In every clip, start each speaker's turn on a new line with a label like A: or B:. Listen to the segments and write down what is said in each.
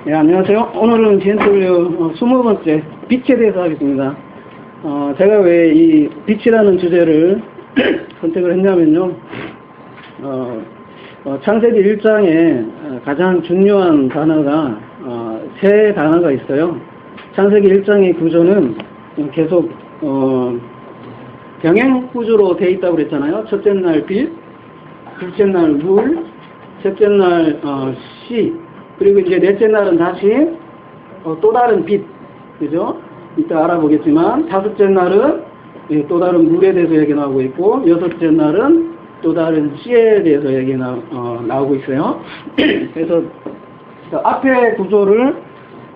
A: 네, 안녕하세요. 오늘은 GNW 20번째 빛에 대해서 하겠습니다. 제가 왜 이 빛이라는 주제를 선택을 했냐면요. 창세기 1장에 가장 중요한 단어가 세 단어가 있어요. 창세기 1장의 구조는 계속 병행 구조로 되어 있다고 그랬잖아요. 첫째 날 빛, 둘째 날 물, 셋째 날 씨, 그리고 이제 넷째 날은 다시 또 다른 빛, 그죠? 이따 알아보겠지만 다섯째 날은 또 다른 물에 대해서 얘기 나오고 있고, 여섯째 날은 또 다른 씨에 대해서 얘기 나오고 있어요. 그래서 앞에 구조를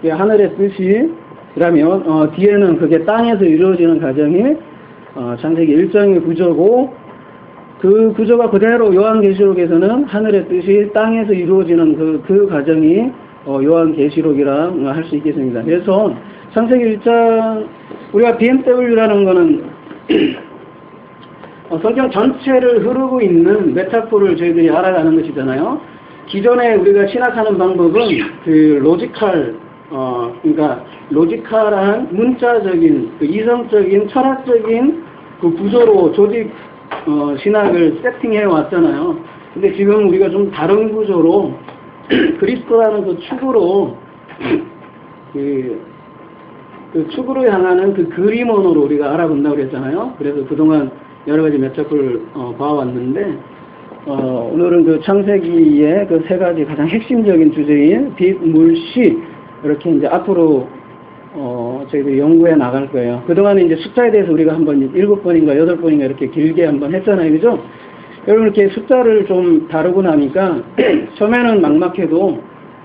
A: 하늘의 뜻이라면 뒤에는 그게 땅에서 이루어지는 과정이 창세기 1장의 구조고, 그 구조가 그대로 요한계시록에서는 하늘의 뜻이 땅에서 이루어지는 그 과정이 요한계시록이라 할 수 있겠습니다. 그래서 창세기 1장, 우리가 BMW라는 거는 성경 전체를 흐르고 있는 메타포를 저희들이 알아가는 것이잖아요. 기존에 우리가 신학하는 방법은 그 그러니까 로지컬한 문자적인, 그 이성적인, 철학적인 그 구조로 조직 신학을 세팅해 왔잖아요. 근데 지금 우리가 좀 다른 구조로 그리스도라는 그 축으로 그 축으로 향하는 그 그림 언어로 우리가 알아본다고 그랬잖아요. 그래서 그동안 여러 가지 메타포를 봐왔는데 오늘은 그 창세기의 그 세 가지 가장 핵심적인 주제인 빛, 물, 씨, 이렇게 이제 앞으로 저희들이 연구해 나갈 거예요. 그동안에 이제 숫자에 대해서 우리가 한번 7번인가 8번인가 이렇게 길게 한번 했잖아요. 그죠? 여러분, 이렇게 숫자를 좀 다루고 나니까 처음에는 막막해도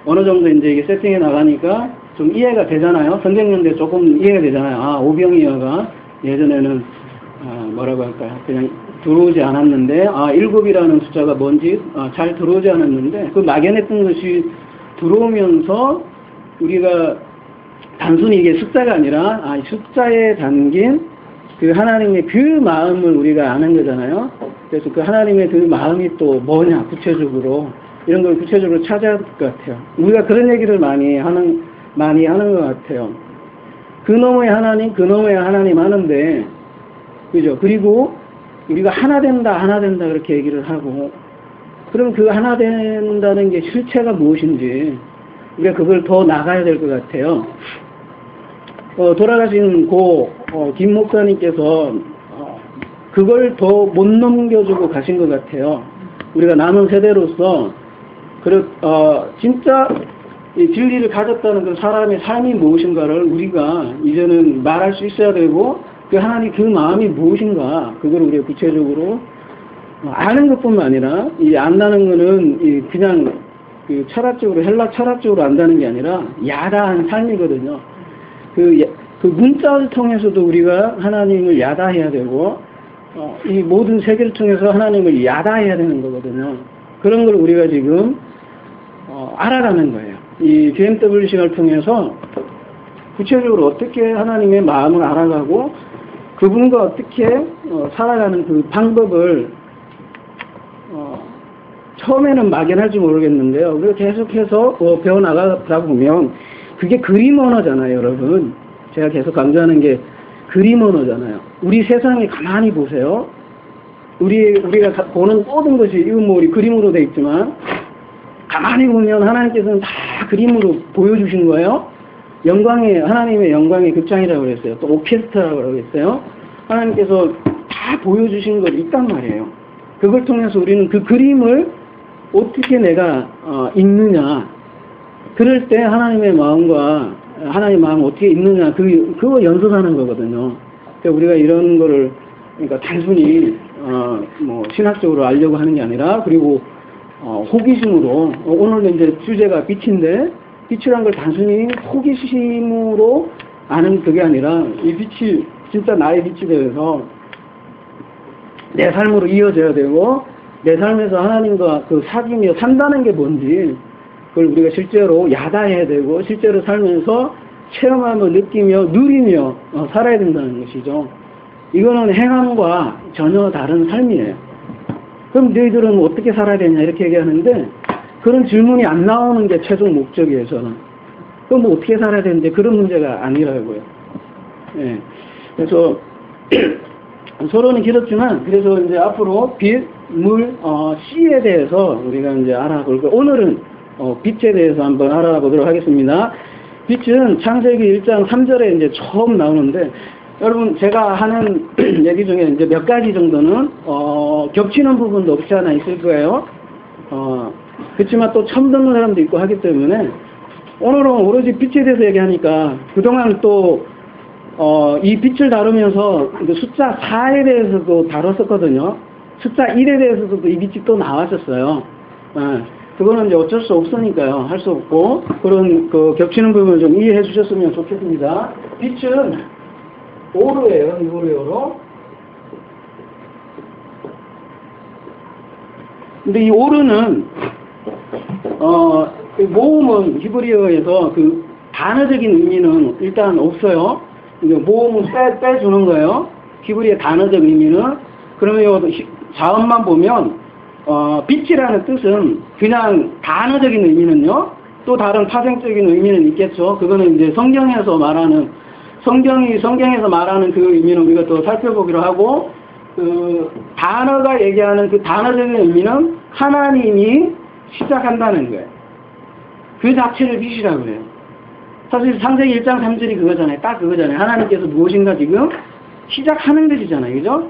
A: 어느 정도 이제 이게 세팅해 나가니까 좀 이해가 되잖아요. 성경연대 조금 이해가 되잖아요. 오병이어가 예전에는 뭐라고 할까요? 그냥 들어오지 않았는데 7이라는 숫자가 뭔지 잘 들어오지 않았는데, 그 막연했던 것이 들어오면서 우리가 단순히 이게 숫자가 아니라 숫자에 담긴 그 하나님의 그 마음을 우리가 아는 거잖아요. 그래서 그 하나님의 그 마음이 또 뭐냐, 구체적으로 이런 걸 구체적으로 찾아야 할 것 같아요. 우리가 그런 얘기를 많이 하는 것 같아요. 그 너머의 하나님, 그 너머의 하나님 하는데, 그죠? 그리고 우리가 하나 된다 그렇게 얘기를 하고, 그럼 그 하나 된다는 게 실체가 무엇인지 우리가 그걸 더 나가야 될 것 같아요. 돌아가신 김 목사님께서 그걸 더 못 넘겨주고 가신 것 같아요. 우리가 남은 세대로서 진짜 이 진리를 가졌다는 그 사람의 삶이 무엇인가를 우리가 이제는 말할 수 있어야 되고, 그 하나님 그 마음이 무엇인가 그걸 우리가 구체적으로 아는 것뿐만 아니라, 이 안다는 거는 그냥 그 철학적으로, 헬라 철학적으로 안다는 게 아니라 야다한 삶이거든요. 그 문자를 통해서도 우리가 하나님을 야다해야 되고, 이 모든 세계를 통해서 하나님을 야다해야 되는 거거든요. 그런 걸 우리가 지금 알아가는 거예요. 이 BMW식을 통해서 구체적으로 어떻게 하나님의 마음을 알아가고 그분과 어떻게 살아가는 그 방법을 처음에는 막연할지 모르겠는데요. 우리가 계속해서 배워나가다 보면 그게 그림 언어잖아요, 여러분. 제가 계속 강조하는 게 그림 언어잖아요. 우리 세상에 가만히 보세요. 우리가 보는 모든 것이 우리 그림으로 되어 있지만, 가만히 보면 하나님께서는 다 그림으로 보여주신 거예요. 하나님의 영광의 극장이라고 그랬어요. 또 오케스트라라고 그랬어요. 하나님께서 다 보여주신 것이 있단 말이에요. 그걸 통해서 우리는 그 그림을 어떻게 내가 읽느냐, 그럴 때 하나님의 마음과 하나님의 마음을 어떻게 읽느냐, 그거 연습하는 거거든요. 그러니까 우리가 이런 거를, 그러니까 단순히 신학적으로 알려고 하는 게 아니라, 그리고 호기심으로, 오늘 이제 주제가 빛인데, 빛이란 걸 단순히 호기심으로 아는 그게 아니라, 이 빛이 진짜 나의 빛이 되어서 내 삶으로 이어져야 되고, 내 삶에서 하나님과 그 사귀며 산다는 게 뭔지 그걸 우리가 실제로 야다해야 되고, 실제로 살면서 체험하며 느끼며 누리며 살아야 된다는 것이죠. 이거는 행함과 전혀 다른 삶이에요. 그럼 너희들은 어떻게 살아야 되냐 이렇게 얘기하는데, 그런 질문이 안 나오는 게 최종 목적이에요, 저는. 그럼 뭐 어떻게 살아야 되는데 그런 문제가 아니라고요. 예. 그래서 서론이 길었지만 그래서 이제 앞으로 빛, 물, 씨에 대해서 우리가 이제 알아볼 거예요. 오늘은 빛에 대해서 한번 알아보도록 하겠습니다. 빛은 창세기 1장 3절에 이제 처음 나오는데 여러분 제가 하는 얘기 중에 이제 몇 가지 정도는 겹치는 부분도 없지 않아 있을 거예요. 그렇지만 또 처음 듣는 사람도 있고 하기 때문에 오늘은 오로지 빛에 대해서 얘기하니까 그동안 또 이 빛을 다루면서 숫자 4에 대해서도 다뤘었거든요. 숫자 1에 대해서도 이 빛이 또 나왔었어요. 그거는 이제 어쩔 수 없으니까요. 할 수 없고 그런 그 겹치는 부분을 좀 이해해 주셨으면 좋겠습니다. 빛은 오르예요. 오르요로. 근데 이 오르는 모음은 히브리어에서 그 단어적인 의미는 일단 없어요. 모음은 빼주는 거예요. 히브리의 단어적 의미는. 그러면 이 자음만 보면 빛이라는 뜻은 그냥 단어적인 의미는요. 또 다른 파생적인 의미는 있겠죠. 그거는 이제 성경에서 말하는 그 의미는 우리가 또 살펴보기로 하고 그 단어가 얘기하는 그 단어적인 의미는 하나님이 시작한다는 거예요. 그 자체를 빛이라고 그래요. 사실 창세기 1장 3절이 그거잖아요. 딱 그거잖아요. 하나님께서 무엇인가 지금 시작하는 것이잖아요. 그죠?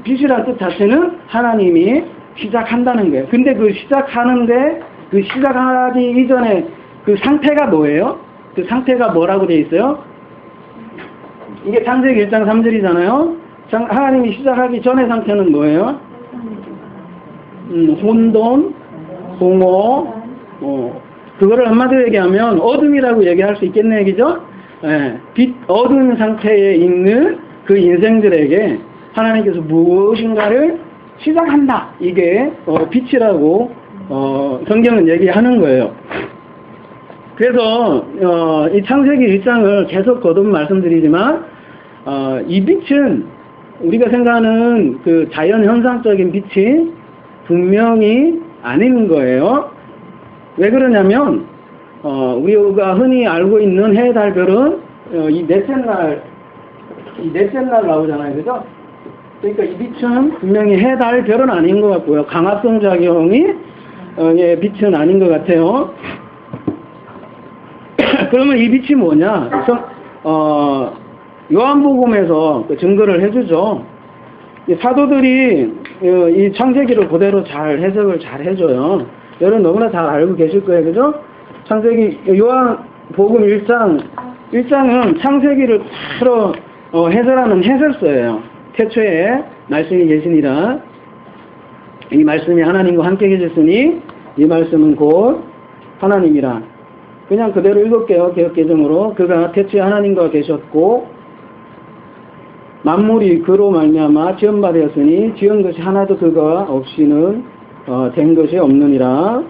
A: 빛이라는 뜻 자체는 하나님이 시작한다는 거예요. 근데 그 시작하는데 그 시작하기 이전에 그 상태가 뭐예요? 그 상태가 뭐라고 되어 있어요? 이게 창세기 1장 3절이잖아요. 하나님이 시작하기 전의 상태는 뭐예요? 혼돈, 공허, 그거를 한마디로 얘기하면 어둠이라고 얘기할 수 있겠네, 그죠? 예, 어두운 상태에 있는 그 인생들에게 하나님께서 무엇인가를 시작한다. 이게 빛이라고 성경은 얘기하는 거예요. 그래서 이 창세기 1장을 계속 거듭 말씀드리지만 이 빛은 우리가 생각하는 그 자연 현상적인 빛이 분명히 아닌 거예요. 왜 그러냐면 우리가 흔히 알고 있는 해, 달, 별은 이 넷째 날 나오잖아요. 그죠? 그러니까 이 빛은 분명히 해, 달, 별은 아닌 것 같고요. 강합성 작용이 빛은 아닌 것 같아요. 그러면 이 빛이 뭐냐? 요한복음에서 증거를 해주죠. 사도들이 이 창세기를 그대로 잘 해석을 잘 해줘요. 여러분 너무나 잘 알고 계실 거예요. 그죠? 창세기, 요한복음 1장은 창세기를 바로 해설하는 해설서예요. 태초에 말씀이 계시니라. 이 말씀이 하나님과 함께 계셨으니 이 말씀은 곧 하나님이라. 그냥 그대로 읽을게요. 개역개정으로. 그가 태초에 하나님과 계셨고 만물이 그로 말미암아 지은 바 되었으니 지은 것이 하나도 그가 없이는 된 것이 없느니라.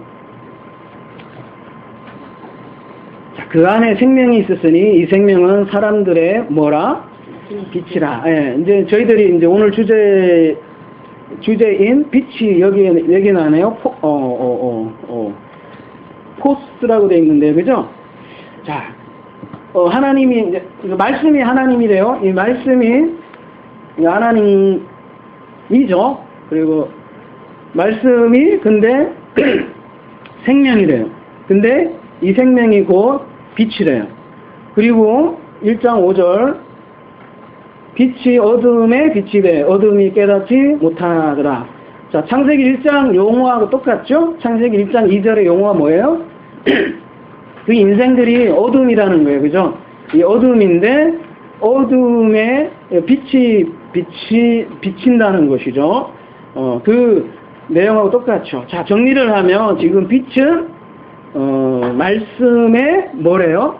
A: 자, 그 안에 생명이 있었으니 이 생명은 사람들의 뭐라? 빛이라. 예, 이제 저희들이 이제 오늘 주제인 빛이 여기 나네요. 포스라고 되어 있는데, 그죠? 자, 하나님이, 이제, 말씀이 하나님이래요. 이 말씀이 하나님이죠. 그리고, 말씀이, 근데, 생명이래요. 근데, 이 생명이 곧 빛이래요. 그리고, 1장 5절, 빛이 어둠에 빛이 돼. 어둠이 깨닫지 못하더라. 자, 창세기 1장 용어하고 똑같죠? 창세기 1장 2절의 용어가 뭐예요? 그 인생들이 어둠이라는 거예요. 그죠? 이 어둠인데, 어둠에 빛이 비친다는 것이죠. 그 내용하고 똑같죠. 자, 정리를 하면 지금 빛은, 말씀에 뭐래요?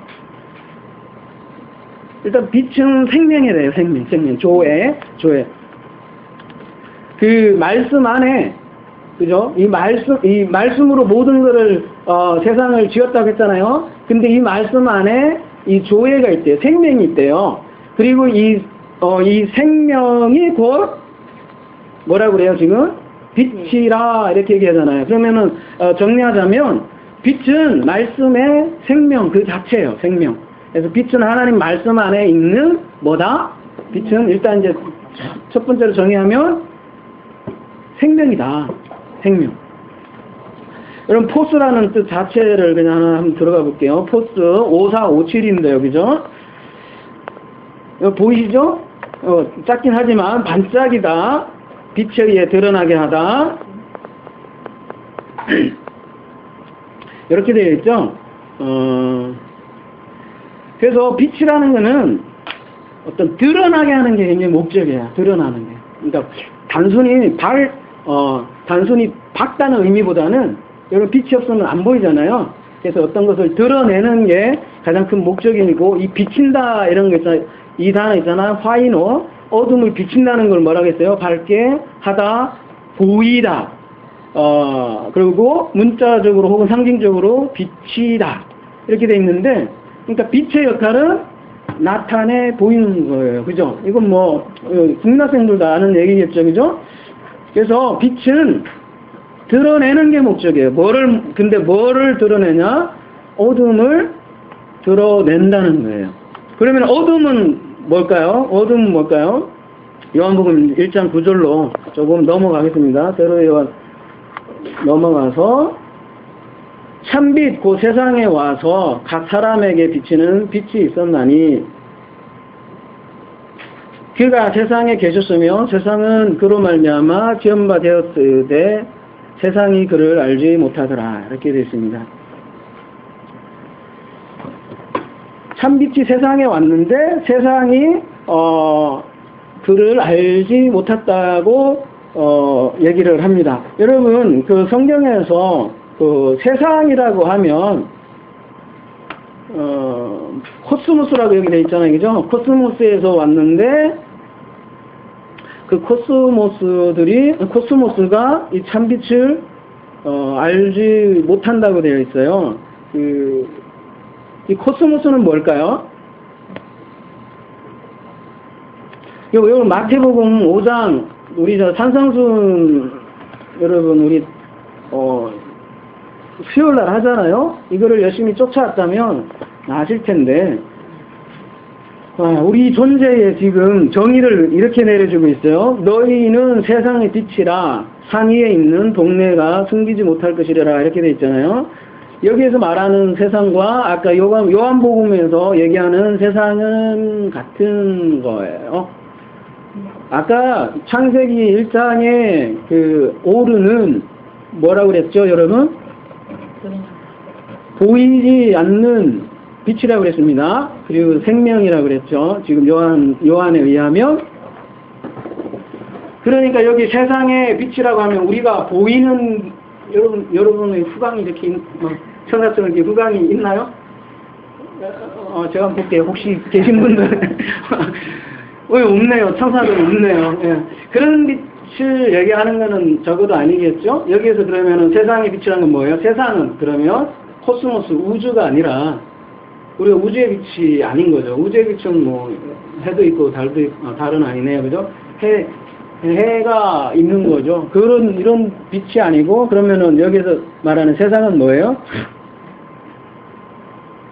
A: 일단 빛은 생명이래요. 생명. 조회. 그 말씀 안에, 그죠? 이 말씀으로 모든 것을, 세상을 지었다고 했잖아요. 근데 이 말씀 안에 이 조회가 있대요. 생명이 있대요. 그리고 이 생명이 곧, 뭐라고 그래요, 지금? 빛이라, 이렇게 얘기하잖아요. 그러면은, 정리하자면, 빛은 말씀의 생명 그 자체예요. 생명. 그래서 빛은 하나님 말씀 안에 있는 뭐다? 빛은 일단 이제 첫 번째로 정의하면 생명이다. 생명. 여러분 포스라는 뜻 자체를 그냥 하나 한번 들어가 볼게요. 포스 5457인데요. 그죠? 이거 보이시죠? 작긴 하지만 반짝이다. 빛에 의해 드러나게 하다. 이렇게 되어 있죠? 그래서 빛이라는 거는 어떤 드러나게 하는 게 굉장히 목적이에요. 드러나는 게. 그러니까 단순히 밝다는 의미보다는 여러분 빛이 없으면 안 보이잖아요. 그래서 어떤 것을 드러내는 게 가장 큰 목적이고 이 비친다 이런 거 있잖아요. 이 단어 있잖아요. 화이노 어둠을 비친다는 걸 뭐라고 했어요? 밝게 하다, 보이다. 그리고 문자적으로 혹은 상징적으로 비치다. 이렇게 돼 있는데, 그러니까 빛의 역할은 나타내 보이는 거예요. 그죠? 이건 뭐, 국민학생들도 아는 얘기겠죠. 그죠? 그래서 빛은 드러내는 게 목적이에요. 근데 뭐를 드러내냐? 어둠을 드러낸다는 거예요. 그러면 어둠은 뭘까요? 어둠은 뭘까요? 요한복음 1장 9절로 조금 넘어가겠습니다. 새로 요한 넘어가서 참빛 그 세상에 와서 각 사람에게 비치는 빛이 있었나니 그가 세상에 계셨으며 세상은 그로 말미암아 지은 바 되었으되 세상이 그를 알지 못하더라. 이렇게 되어 있습니다. 참빛이 세상에 왔는데 세상이 그를 알지 못했다고 얘기를 합니다. 여러분 그 성경에서 그 세상이라고 하면 코스모스라고 여기 되어 있잖아요. 그죠? 코스모스에서 왔는데 그 코스모스가 이 참빛을 알지 못한다고 되어 있어요. 이 코스모스는 뭘까요? 요 마태복음 5장 우리 저 산상순 여러분 우리 수요일날 하잖아요. 이거를 열심히 쫓아왔다면 아실 텐데 우리 존재에 지금 정의를 이렇게 내려주고 있어요. 너희는 세상의 빛이라 산 위에 있는 동네가 숨기지 못할 것이라 이렇게 돼 있잖아요. 여기에서 말하는 세상과 아까 요한복음에서 얘기하는 세상은 같은 거예요. 아까 창세기 1장에 그 오르는 뭐라고 그랬죠, 여러분? 보이지 않는 빛이라고 그랬습니다. 그리고 생명이라고 그랬죠. 지금 요한에 의하면. 그러니까 여기 세상의 빛이라고 하면 우리가 보이는 여러분의 후광이 이렇게 천사처럼 이렇게 후광이 있나요? 제가 한번 볼게요. 혹시 계신 분들 없네요. 천사들 없네요. 예. 그런 빛을 얘기하는 거는 적어도 아니겠죠? 여기에서 그러면은 세상의 빛이라는 건 뭐예요? 세상은 그러면 코스모스 우주가 아니라 우리가 우주의 빛이 아닌 거죠. 우주의 빛은 뭐 해도 있고 달도 있고 달은 아니네요. 그죠? 해가 있는 거죠. 이런 빛이 아니고, 그러면은 여기서 말하는 세상은 뭐예요?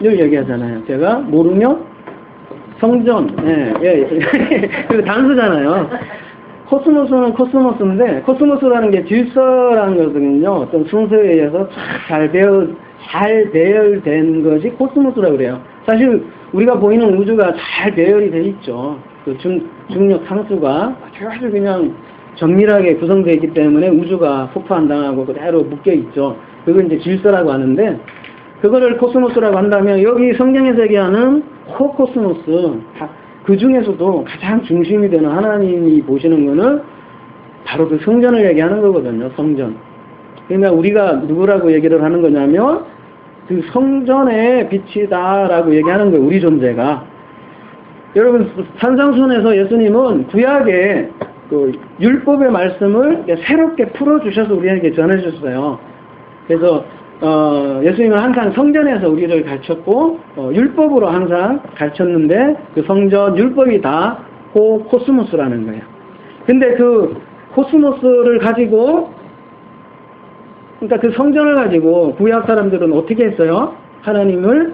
A: 늘 얘기하잖아요. 제가 모르면 성전, 그 단수잖아요. 코스모스는 코스모스인데, 코스모스라는 게 질서라는 거거든요. 어떤 순서에 의해서 잘 배열된 것이 코스모스라고 그래요. 사실 우리가 보이는 우주가 잘 배열이 돼 있죠. 그 중력 상수가 아주 그냥 정밀하게 구성되어 있기 때문에 우주가 폭파 안 당하고 그대로 묶여 있죠. 그걸 이제 질서라고 하는데, 그거를 코스모스라고 한다면 여기 성경에서 얘기하는 코스모스, 그 중에서도 가장 중심이 되는 하나님이 보시는 거는 바로 그 성전을 얘기하는 거거든요. 성전. 그러니까 우리가 누구라고 얘기를 하는 거냐면 그 성전의 빛이다라고 얘기하는 거예요. 우리 존재가. 여러분 산상순에서 예수님은 구약의 그 율법의 말씀을 새롭게 풀어주셔서 우리에게 전해주셨어요. 그래서 예수님은 항상 성전에서 우리를 가르쳤고 율법으로 항상 가르쳤는데 그 성전 율법이 다 코스모스라는 거예요. 근데 그 코스모스를 가지고 그러니까 그 성전을 가지고 구약 사람들은 어떻게 했어요? 하나님의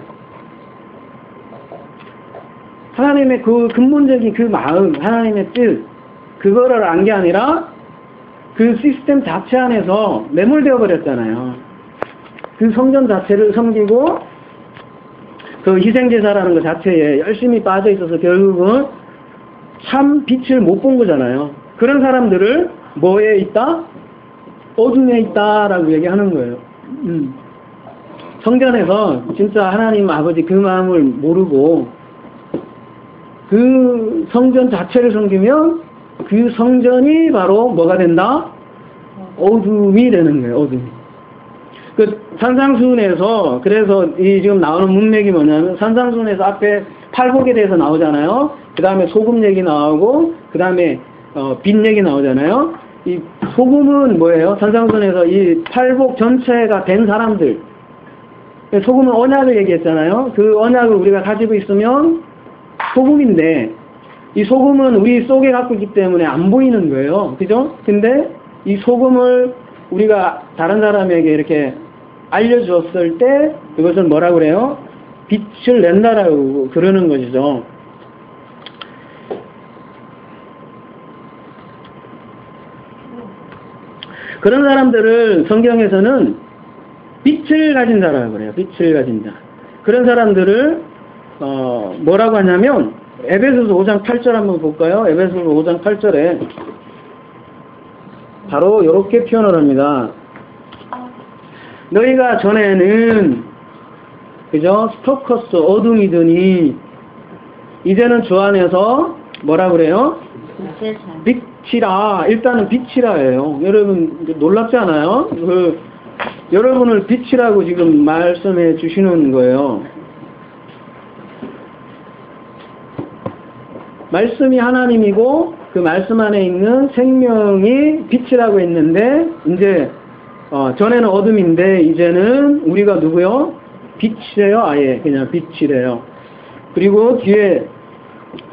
A: 그 근본적인 그 마음, 하나님의 뜻, 그거를 안 게 아니라 그 시스템 자체 안에서 매몰되어 버렸잖아요. 그 성전 자체를 섬기고 그 희생제사라는 것 자체에 열심히 빠져 있어서 결국은 참 빛을 못 본 거잖아요. 그런 사람들을 뭐에 있다? 어둠에 있다라고 얘기하는 거예요. 성전에서 진짜 하나님 아버지 그 마음을 모르고 그 성전 자체를 섬기면 그 성전이 바로 뭐가 된다? 어둠이 되는 거예요. 어둠이. 그 산상수훈에서 그래서 이 지금 나오는 문맥이 뭐냐면 산상수훈에서 앞에 팔복에 대해서 나오잖아요. 그 다음에 소금 얘기 나오고 그 다음에 빛 얘기 나오잖아요. 이 소금은 뭐예요? 산상수훈에서 이 팔복 전체가 된 사람들. 소금은 언약을 얘기했잖아요. 그 언약을 우리가 가지고 있으면 소금인데 이 소금은 우리 속에 갖고 있기 때문에 안 보이는 거예요. 그죠? 근데 이 소금을 우리가 다른 사람에게 이렇게 알려주었을 때 이것은 뭐라고 그래요? 빛을 낸다라고 그러는 것이죠. 그런 사람들을 성경에서는 빛을 가진 자라고 그래요. 빛을 가진 자. 그런 사람들을 뭐라고 하냐면 에베소서 5장 8절 한번 볼까요? 에베소서 5장 8절에 바로 이렇게 표현을 합니다. 너희가 전에는 그죠? 스토커스 어둠이더니 이제는 주 안에서 뭐라 그래요? 빛이라. 일단은 빛이라예요. 여러분 놀랍지 않아요? 여러분을 빛이라고 지금 말씀해 주시는 거예요. 말씀이 하나님이고 그 말씀 안에 있는 생명이 빛이라고 했는데 이제 전에는 어둠인데 이제는 우리가 누구요? 빛이래요. 아예 그냥 빛이래요. 그리고 뒤에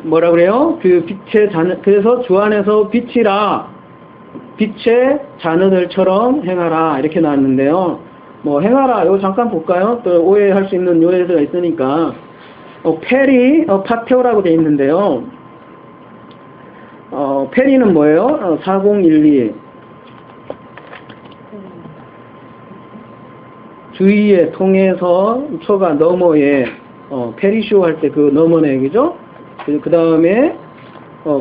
A: 뭐라 그래요? 그 빛의 자녀, 그래서 주 안에서 빛이라 빛의 자녀들처럼 행하라 이렇게 나왔는데요. 뭐 행하라 이거 잠깐 볼까요? 또 오해할 수 있는 요소가 있으니까 페리 파테오라고 되어 있는데요. 페리는 뭐예요? 4012 주위에 통해서 초가 너머에 페리쇼 할 때 그 너머네 얘기죠. 그 다음에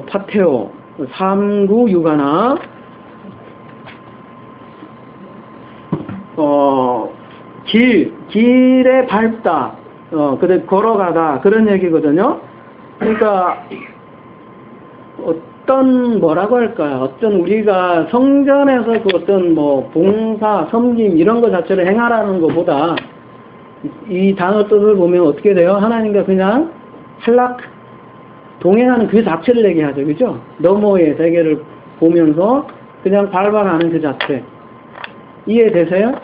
A: 파테오 3961 길에 밟다 그래 걸어가다 그런 얘기거든요. 그러니까 어떤 뭐라고 할까요? 어떤 우리가 성전에서 그 어떤 뭐 봉사, 섬김 이런 것 자체를 행하라는 것보다 이 단어 뜻을 보면 어떻게 돼요? 하나님과 그냥 할락 동행하는 그 자체를 얘기하죠, 그죠? 너머의 세계를 보면서 그냥 밟아가는 그 자체 이해되세요?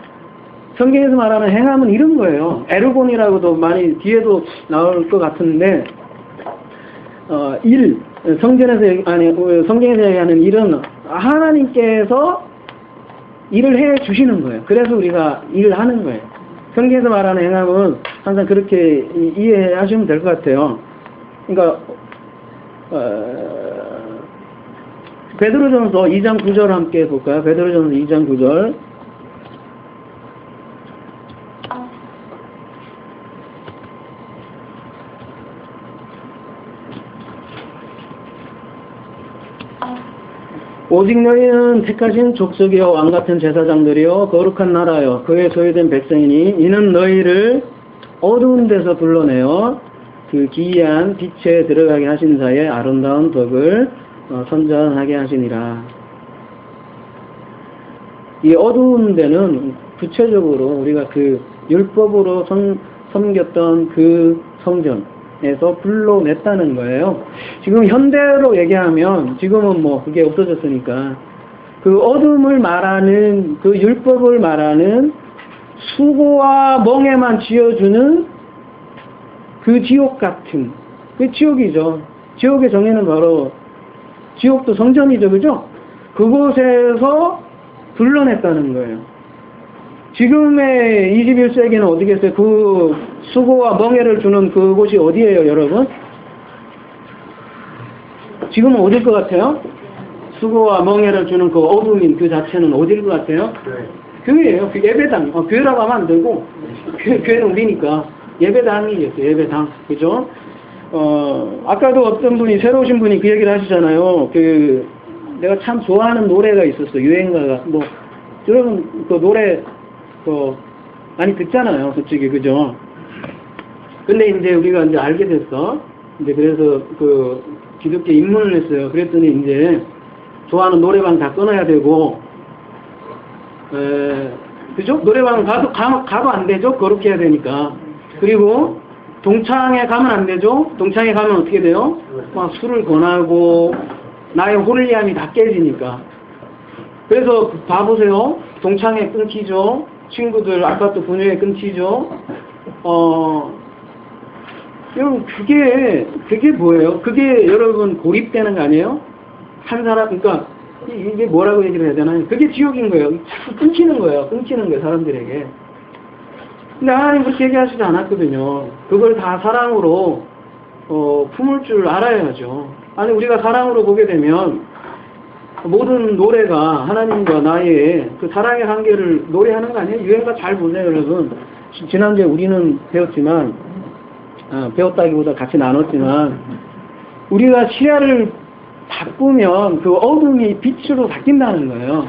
A: 성경에서 말하는 행함은 이런 거예요. 에르곤이라고도 많이 뒤에도 나올 것 같은데 성경에서 얘기하는 일은 하나님께서 일을 해 주시는 거예요. 그래서 우리가 일을 하는 거예요. 성경에서 말하는 행함은 항상 그렇게 이해하시면 될 것 같아요. 그러니까 베드로전서 2장 9절 함께 볼까요? 베드로전서 2장 9절 오직 너희는 택하신 족속이요 왕같은 제사장들이요 거룩한 나라요 그의 소유된 백성이니 이는 너희를 어두운 데서 불러내어 그 기이한 빛에 들어가게 하신 자의 아름다운 덕을 선전하게 하시니라. 이 어두운 데는 구체적으로 우리가 그 율법으로 섬겼던 그 성전에서 불러냈다는 거예요. 지금 현대로 얘기하면 지금은 뭐 그게 없어졌으니까 그 어둠을 말하는 그 율법을 말하는 수고와 멍에만 지어주는 그 지옥 같은 그 지옥이죠. 지옥의 정의는 바로 지옥도 성전이죠, 그죠? 그곳에서 불러냈다는 거예요. 지금의 21세기는 어디겠어요? 그 수고와 멍해를 주는 그곳이 어디예요, 여러분? 지금은 어딜 것 같아요? 수고와 멍해를 주는 그 어둠인 그 자체는 어딜 것 같아요? 교회예요. 그 예배당. 교회라고 하면 안 되고, 교회는 우리니까. 예배당이겠어요. 예배당. 그죠? 아까도 어떤 분이, 새로 오신 분이 그 얘기를 하시잖아요. 내가 참 좋아하는 노래가 있었어. 유행가가. 여러분, 그 노래, 많이 듣잖아요. 솔직히. 그죠? 근데 이제 우리가 이제 알게 됐어. 이제 그래서 기독교 입문을 했어요. 그랬더니 이제 좋아하는 노래방 다 끊어야 되고, 그죠? 노래방 가도 안 되죠? 거룩해 해야 되니까. 그리고 동창회 가면 안 되죠? 동창회 가면 어떻게 돼요? 막 술을 권하고, 나의 홀리함이 다 깨지니까. 그래서 봐보세요. 동창회 끊기죠? 친구들, 아파트 분유회 끊기죠? 여러분, 그게 뭐예요? 그게 여러분 고립되는 거 아니에요? 한 사람, 그러니까, 이게 뭐라고 얘기를 해야 되나요? 그게 지옥인 거예요. 자꾸 끊기는 거예요, 사람들에게. 근데 하나님 그렇게 얘기하시지 않았거든요. 그걸 다 사랑으로, 품을 줄 알아야죠. 아니, 우리가 사랑으로 보게 되면, 모든 노래가 하나님과 나의 그 사랑의 관계를 노래하는 거 아니에요? 유행가 잘 보세요, 여러분. 지난주에 우리는 배웠지만, 배웠다기보다 같이 나눴지만, 우리가 시야를 바꾸면 그 어둠이 빛으로 바뀐다는 거예요.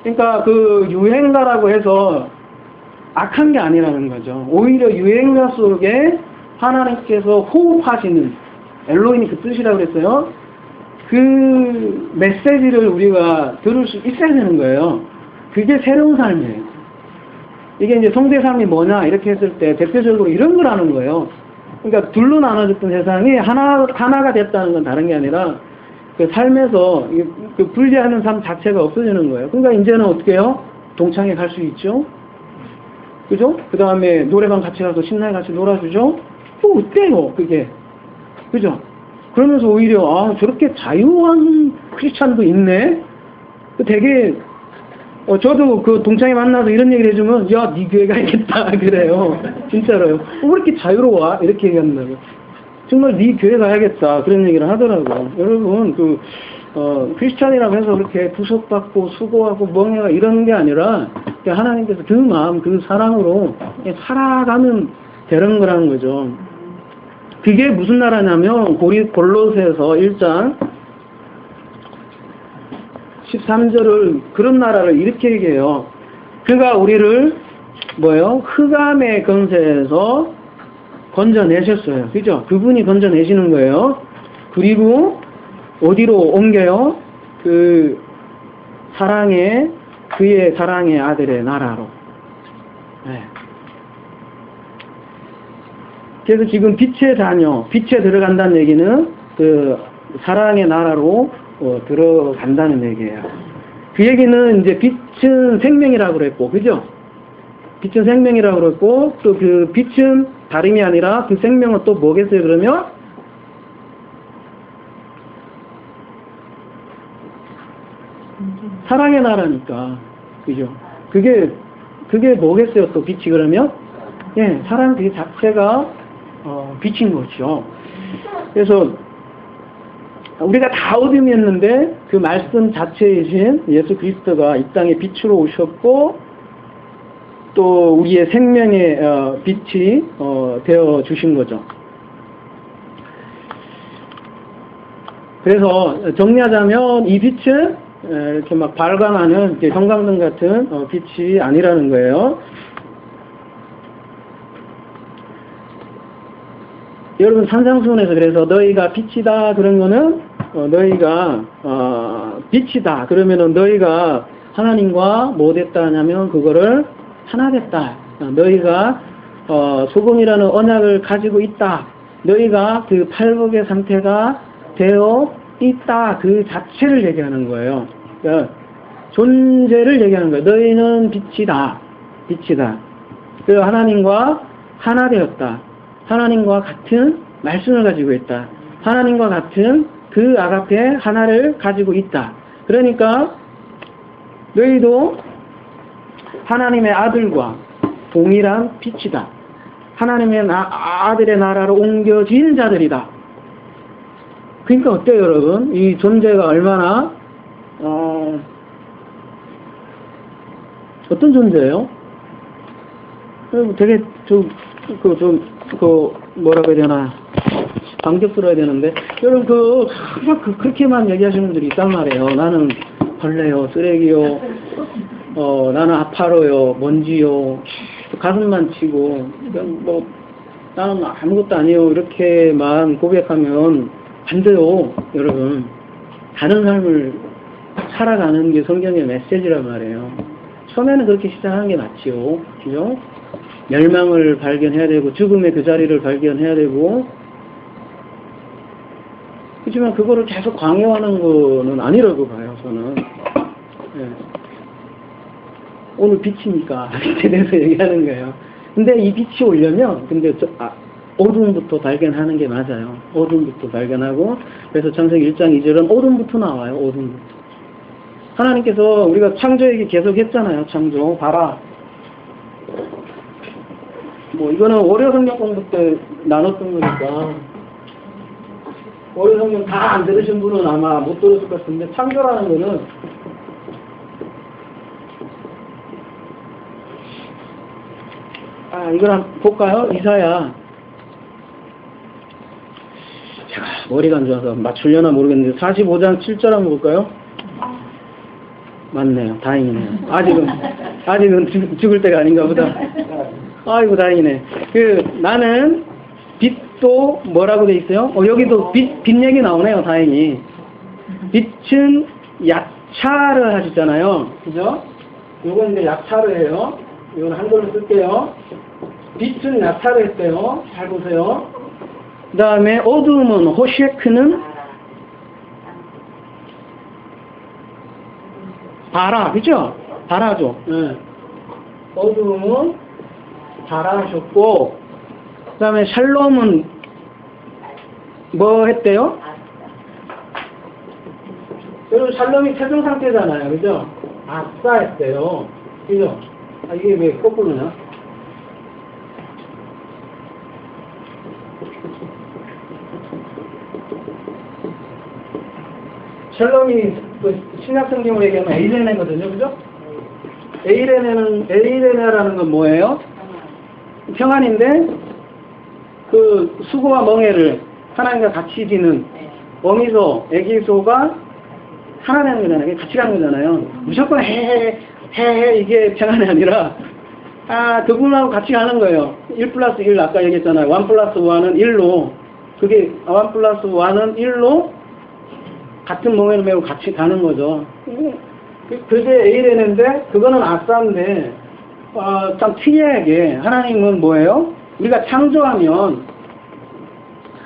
A: 그러니까 그 유행가라고 해서 악한 게 아니라는 거죠. 오히려 유행가 속에 하나님께서 호흡하시는, 엘로힘이 그 뜻이라고 그랬어요. 그 메시지를 우리가 들을 수 있어야 되는 거예요. 그게 새로운 삶이에요. 이게 이제 성대 삶이 뭐냐 이렇게 했을 때 대표적으로 이런 걸 하는 거예요. 그러니까 둘로 나눠졌던 세상이 하나가 됐다는 건 다른 게 아니라 그 삶에서 그 분리하는 삶 자체가 없어지는 거예요. 그러니까 이제는 어떻게 해요? 동창회 갈 수 있죠? 그죠? 그 다음에 노래방 같이 가서 신나게 같이 놀아주죠? 어때요? 그게. 그죠? 그러면서 오히려, 저렇게 자유한 크리스찬도 있네? 되게, 저도 그 동창회 만나서 이런 얘기를 해주면, 야, 네 교회 가야겠다. 그래요. 진짜로요. 왜 이렇게 자유로워? 이렇게 얘기한다고. 정말 네 교회 가야겠다. 그런 얘기를 하더라고요. 여러분, 크리스찬이라고 해서 그렇게 구속받고 수고하고 멍해가 이런 게 아니라, 하나님께서 그 마음, 그 사랑으로 살아가면 되는 거라는 거죠. 그게 무슨 나라냐면, 골로새서 1장 13절을, 그런 나라를 이렇게 얘기해요. 그가 우리를, 흑암의 권세에서 건져내셨어요. 그죠? 그분이 건져내시는 거예요. 그리고, 어디로 옮겨요? 그의 사랑의 아들의 나라로. 네. 그래서 지금 빛의 자녀, 빛에 들어간다는 얘기는 그 사랑의 나라로 들어간다는 얘기예요. 그 얘기는 이제 빛은 생명이라고 그랬고, 그죠? 빛은 생명이라고 그랬고, 또 그 빛은 다름이 아니라 그 생명은 또 뭐겠어요, 그러면? 사랑의 나라니까. 그죠? 그게 뭐겠어요, 또 빛이 그러면? 예, 사랑 그 자체가 빛인 거죠. 그래서 우리가 다 어둠이었는데 그 말씀 자체이신 예수 그리스도가 이 땅에 빛으로 오셨고 또 우리의 생명의 빛이 되어 주신 거죠. 그래서 정리하자면 이 빛은 이렇게 막 발광하는 형광등 같은 빛이 아니라는 거예요. 여러분 산상수훈에서 그래서 너희가 빛이다 그런 거는 너희가 빛이다 그러면은 너희가 하나님과 뭐 됐다 하냐면 그거를 하나 됐다. 너희가 소금이라는 언약을 가지고 있다. 너희가 그 팔복의 상태가 되어 있다. 그 자체를 얘기하는 거예요. 그러니까 존재를 얘기하는 거예요. 너희는 빛이다. 빛이다. 그 하나님과 하나 되었다. 하나님과 같은 말씀을 가지고 있다. 하나님과 같은 그 아가페 하나를 가지고 있다. 그러니까 너희도 하나님의 아들과 동일한 빛이다. 하나님의 아들의 나라로 옮겨진 자들이다. 그러니까 어때요, 여러분? 이 존재가 얼마나 어떤 존재예요? 되게 뭐라고 해야 되나, 감격스러워야 되는데, 여러분 그렇게만 얘기하시는 분들이 있단 말이에요. 나는 벌레요, 쓰레기요, 나는 아파로요, 먼지요, 가슴만 치고, 뭐 나는 아무것도 아니에요, 이렇게만 고백하면 안 돼요, 여러분. 다른 삶을 살아가는 게 성경의 메시지란 말이에요. 처음에는 그렇게 시작하는 게 맞지요, 그죠? 멸망을 발견해야 되고, 죽음의 그 자리를 발견해야 되고, 그렇지만 그거를 계속 강요하는 거는 아니라고 봐요, 저는. 네. 오늘 빛이니까 빛에 대해서 얘기하는 거예요. 근데 이 빛이 오려면, 어둠부터 발견하는 게 맞아요. 어둠부터 발견하고, 그래서 창세기 1장 2절은 어둠부터 나와요, 어둠부터. 하나님께서 우리가 창조 얘기 계속 했잖아요, 창조. 봐라. 뭐, 이거는 월요 성경 공부 때 나눴던 거니까, 월요 성경 다 안 들으신 분은 아마 못 들었을 것 같은데, 창조라는 거는, 이걸 한번 볼까요? 이사야. 제가 머리가 안 좋아서 맞추려나 모르겠는데, 45장 7절 한번 볼까요? 맞네요. 다행이네요. 아직은 죽을 때가 아닌가 보다. 아이고, 다행이네. 나는 빛도 뭐라고 돼 있어요? 여기도 빛 얘기 나오네요, 다행히. 빛은 약차를 하셨잖아요. 그죠? 요건 이제 약차르예요. 이건 한글로 쓸게요. 빛은 약차를 했대요. 잘 보세요. 그 다음에 어둠은 호셰크는 바라, 그죠? 바라죠. 네. 어둠은 바라하셨고, 그 다음에 샬롬은 뭐 했대요? 여러분, 샬롬이 최종 상태잖아요, 그죠? 아싸 했대요, 그죠? 이게 왜 거꾸로냐? 샬롬이 신약 성경으로 얘기하면 에이레네거든요, 그죠? 에이레네라는 건 뭐예요? 평안인데, 수고와 멍에를 하나님과 같이 지는 어미소, 애기소가 하나 되는 거잖아요. 같이 가는 거잖아요. 무조건 이게 평안이 아니라, 그분하고 같이 가는 거예요. 1+1 아까 얘기했잖아요. 1+1은 1로, 그게 1+1은 1로 같은 멍에를 메고 같이 가는 거죠. 그게 A라는데, 그거는 아싸인데, 참 특이하게, 하나님은 뭐예요? 우리가 창조하면,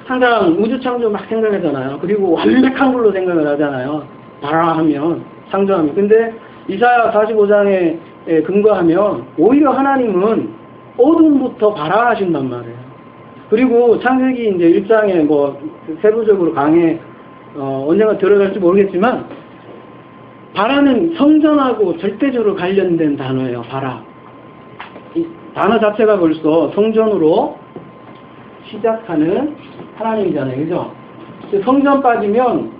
A: 항상 우주 창조 막 생각하잖아요. 그리고 완벽한 걸로 생각을 하잖아요. 바라 하면, 창조하면. 근데, 이사야 45장에 근거하면, 오히려 하나님은 어둠부터 발화하신단 말이에요. 그리고 창세기 이제 1장에 세부적으로 강해, 언젠가 들어갈지 모르겠지만, 바라는 성전하고 절대적으로 관련된 단어예요, 바라. 이 단어 자체가 벌써 성전으로 시작하는 하나님이잖아요, 그죠? 성전 빠지면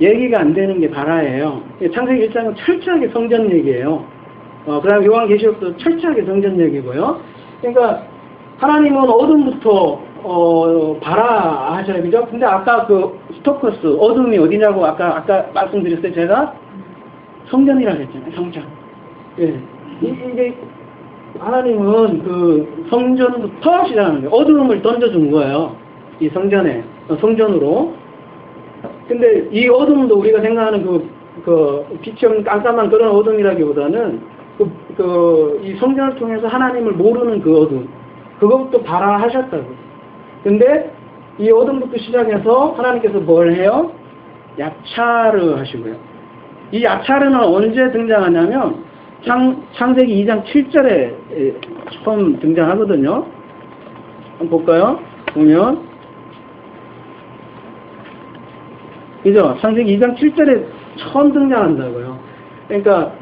A: 얘기가 안 되는 게 바라예요. 창세기 1장은 철저하게 성전 얘기예요. 그 다음에 요한계시록도 철저하게 성전 얘기고요. 그러니까 하나님은 어둠부터 바라 하셔요, 그죠? 근데 아까 스토커스, 어둠이 어디냐고 아까 말씀드렸어요, 제가? 성전이라고 했잖아요, 성전. 예. 이게, 하나님은 성전부터 시작하는 거예요. 어둠을 던져준 거예요. 이 성전으로. 근데 이 어둠도 우리가 생각하는 빛이 없는 깜깜한 그런 어둠이라기보다는 이 성전을 통해서 하나님을 모르는 그 어둠. 그것도 발화하셨다고. 근데 이 어둠부터 시작해서 하나님께서 뭘 해요? 야차르 하시고요. 이 야차르는 언제 등장하냐면 창세기 2장 7절에 처음 등장하거든요. 한번 볼까요? 보면 그죠? 창세기 2장 7절에 처음 등장한다고요. 그러니까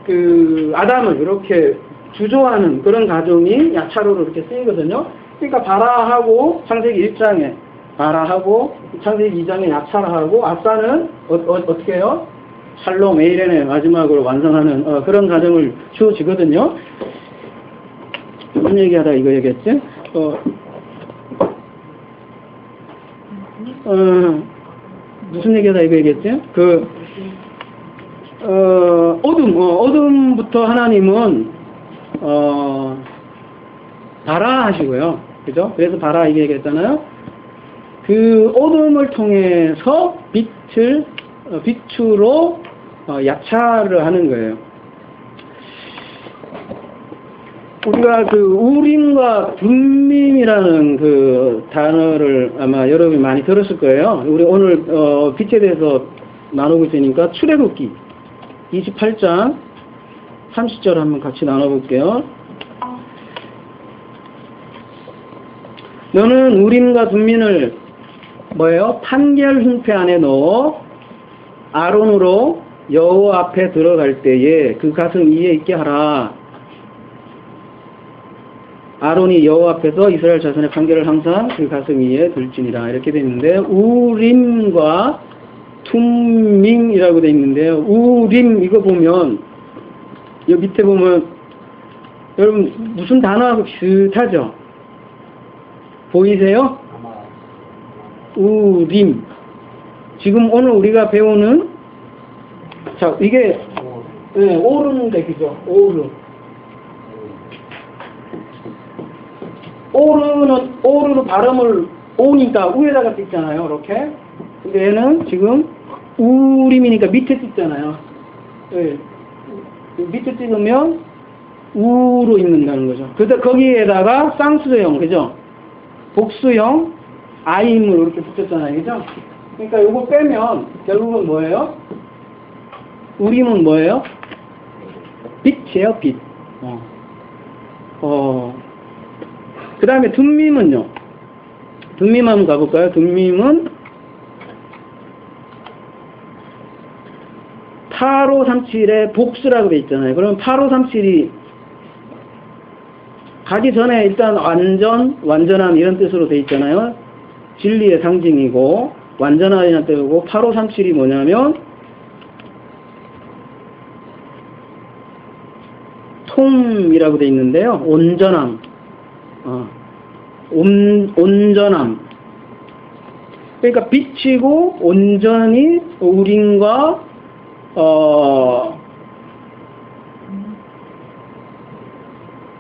A: 그 아담을 이렇게 주조하는 그런 가정이 야차로로 이렇게 쓰이거든요. 그러니까 바라하고 창세기 1장에 바라하고 창세기 2장에 야차라하고 아싸는 어떻게 해요? 샬롬 에이렌의 마지막으로 완성하는 그런 가정을 주어지거든요. 무슨 얘기하다 이거 얘기했지? 무슨 얘기하다 이거 얘기했지? 어둠부터 하나님은 바라 하시고요. 그죠? 그래서 바라 이게 얘기했잖아요. 그 어둠을 통해서 빛으로 야차를 하는 거예요. 우리가 그 우림과 둠밈이라는 그 단어를 아마 여러분이 많이 들었을 거예요. 우리 오늘 빛에 대해서 나누고 있으니까 출애굽기 28장 30절 한번 같이 나눠볼게요. 너는 우림과 둠민을 뭐예요? 판결 흉패 안에 넣어 아론으로 여호와 앞에 들어갈 때에 그 가슴 위에 있게 하라. 아론이 여호와 앞에서 이스라엘 자손의 판결을 항상 그 가슴 위에 들지니라. 이렇게 되어 있는데 우림과 툼밈이라고 되어 있는데요. 우림 이거 보면 여기 밑에 보면 여러분 무슨 단어하고 비슷하죠? 보이세요? 우림. 지금 오늘 우리가 배우는 자 이게 오르는데 그죠? 오르는 발음을 오니까 위에다가 찍잖아요. 이렇게. 근데 얘는 지금 우림이니까 밑에 찍잖아요. 네. 밑에 찍으면 우로 읽는다는 거죠. 그래서 거기에다가 쌍수형, 그죠? 복수형 아임을 이렇게 붙였잖아요. 그죠? 그러니까 이거 빼면 결국은 뭐예요? 우림은 뭐예요? 빛이에요, 빛. 그 다음에 둠밈은요. 둠밈 한번 가볼까요? 둠밈은 8537의 복수라고 돼 있잖아요. 그러면 8537이 가기 전에 일단 완전함 이런 뜻으로 돼 있잖아요. 진리의 상징이고 완전함이라는 뜻이고 8537이 뭐냐면 톰이라고 돼 있는데요. 온전함. 온전함. 그러니까 빛이고 온전히 우림과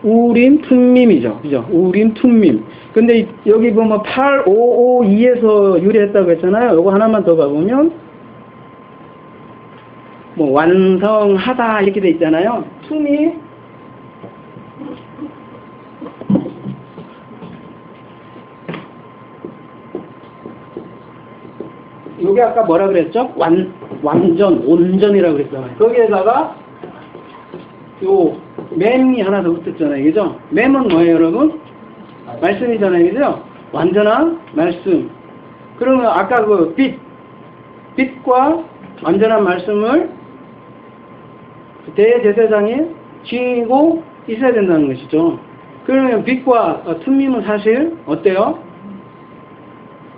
A: 우림 툼밈이죠. 그죠? 우림 툼밈. 근데 여기 보면 8552에서 유래했다고 했잖아요. 요거 하나만 더 봐보면 뭐 완성하다 이렇게 돼 있잖아요. 툼이 요게 아까 뭐라 그랬죠? 온전이라고 그랬잖아요. 거기에다가 요 맴이 하나 더 붙었잖아요. 그죠? 맴은 뭐예요, 여러분? 말씀이잖아요. 그죠? 완전한 말씀. 그러면 아까 그 빛과 완전한 말씀을 대제사장이 지니고 있어야 된다는 것이죠. 그러면 빛과 툼밈은 사실 어때요?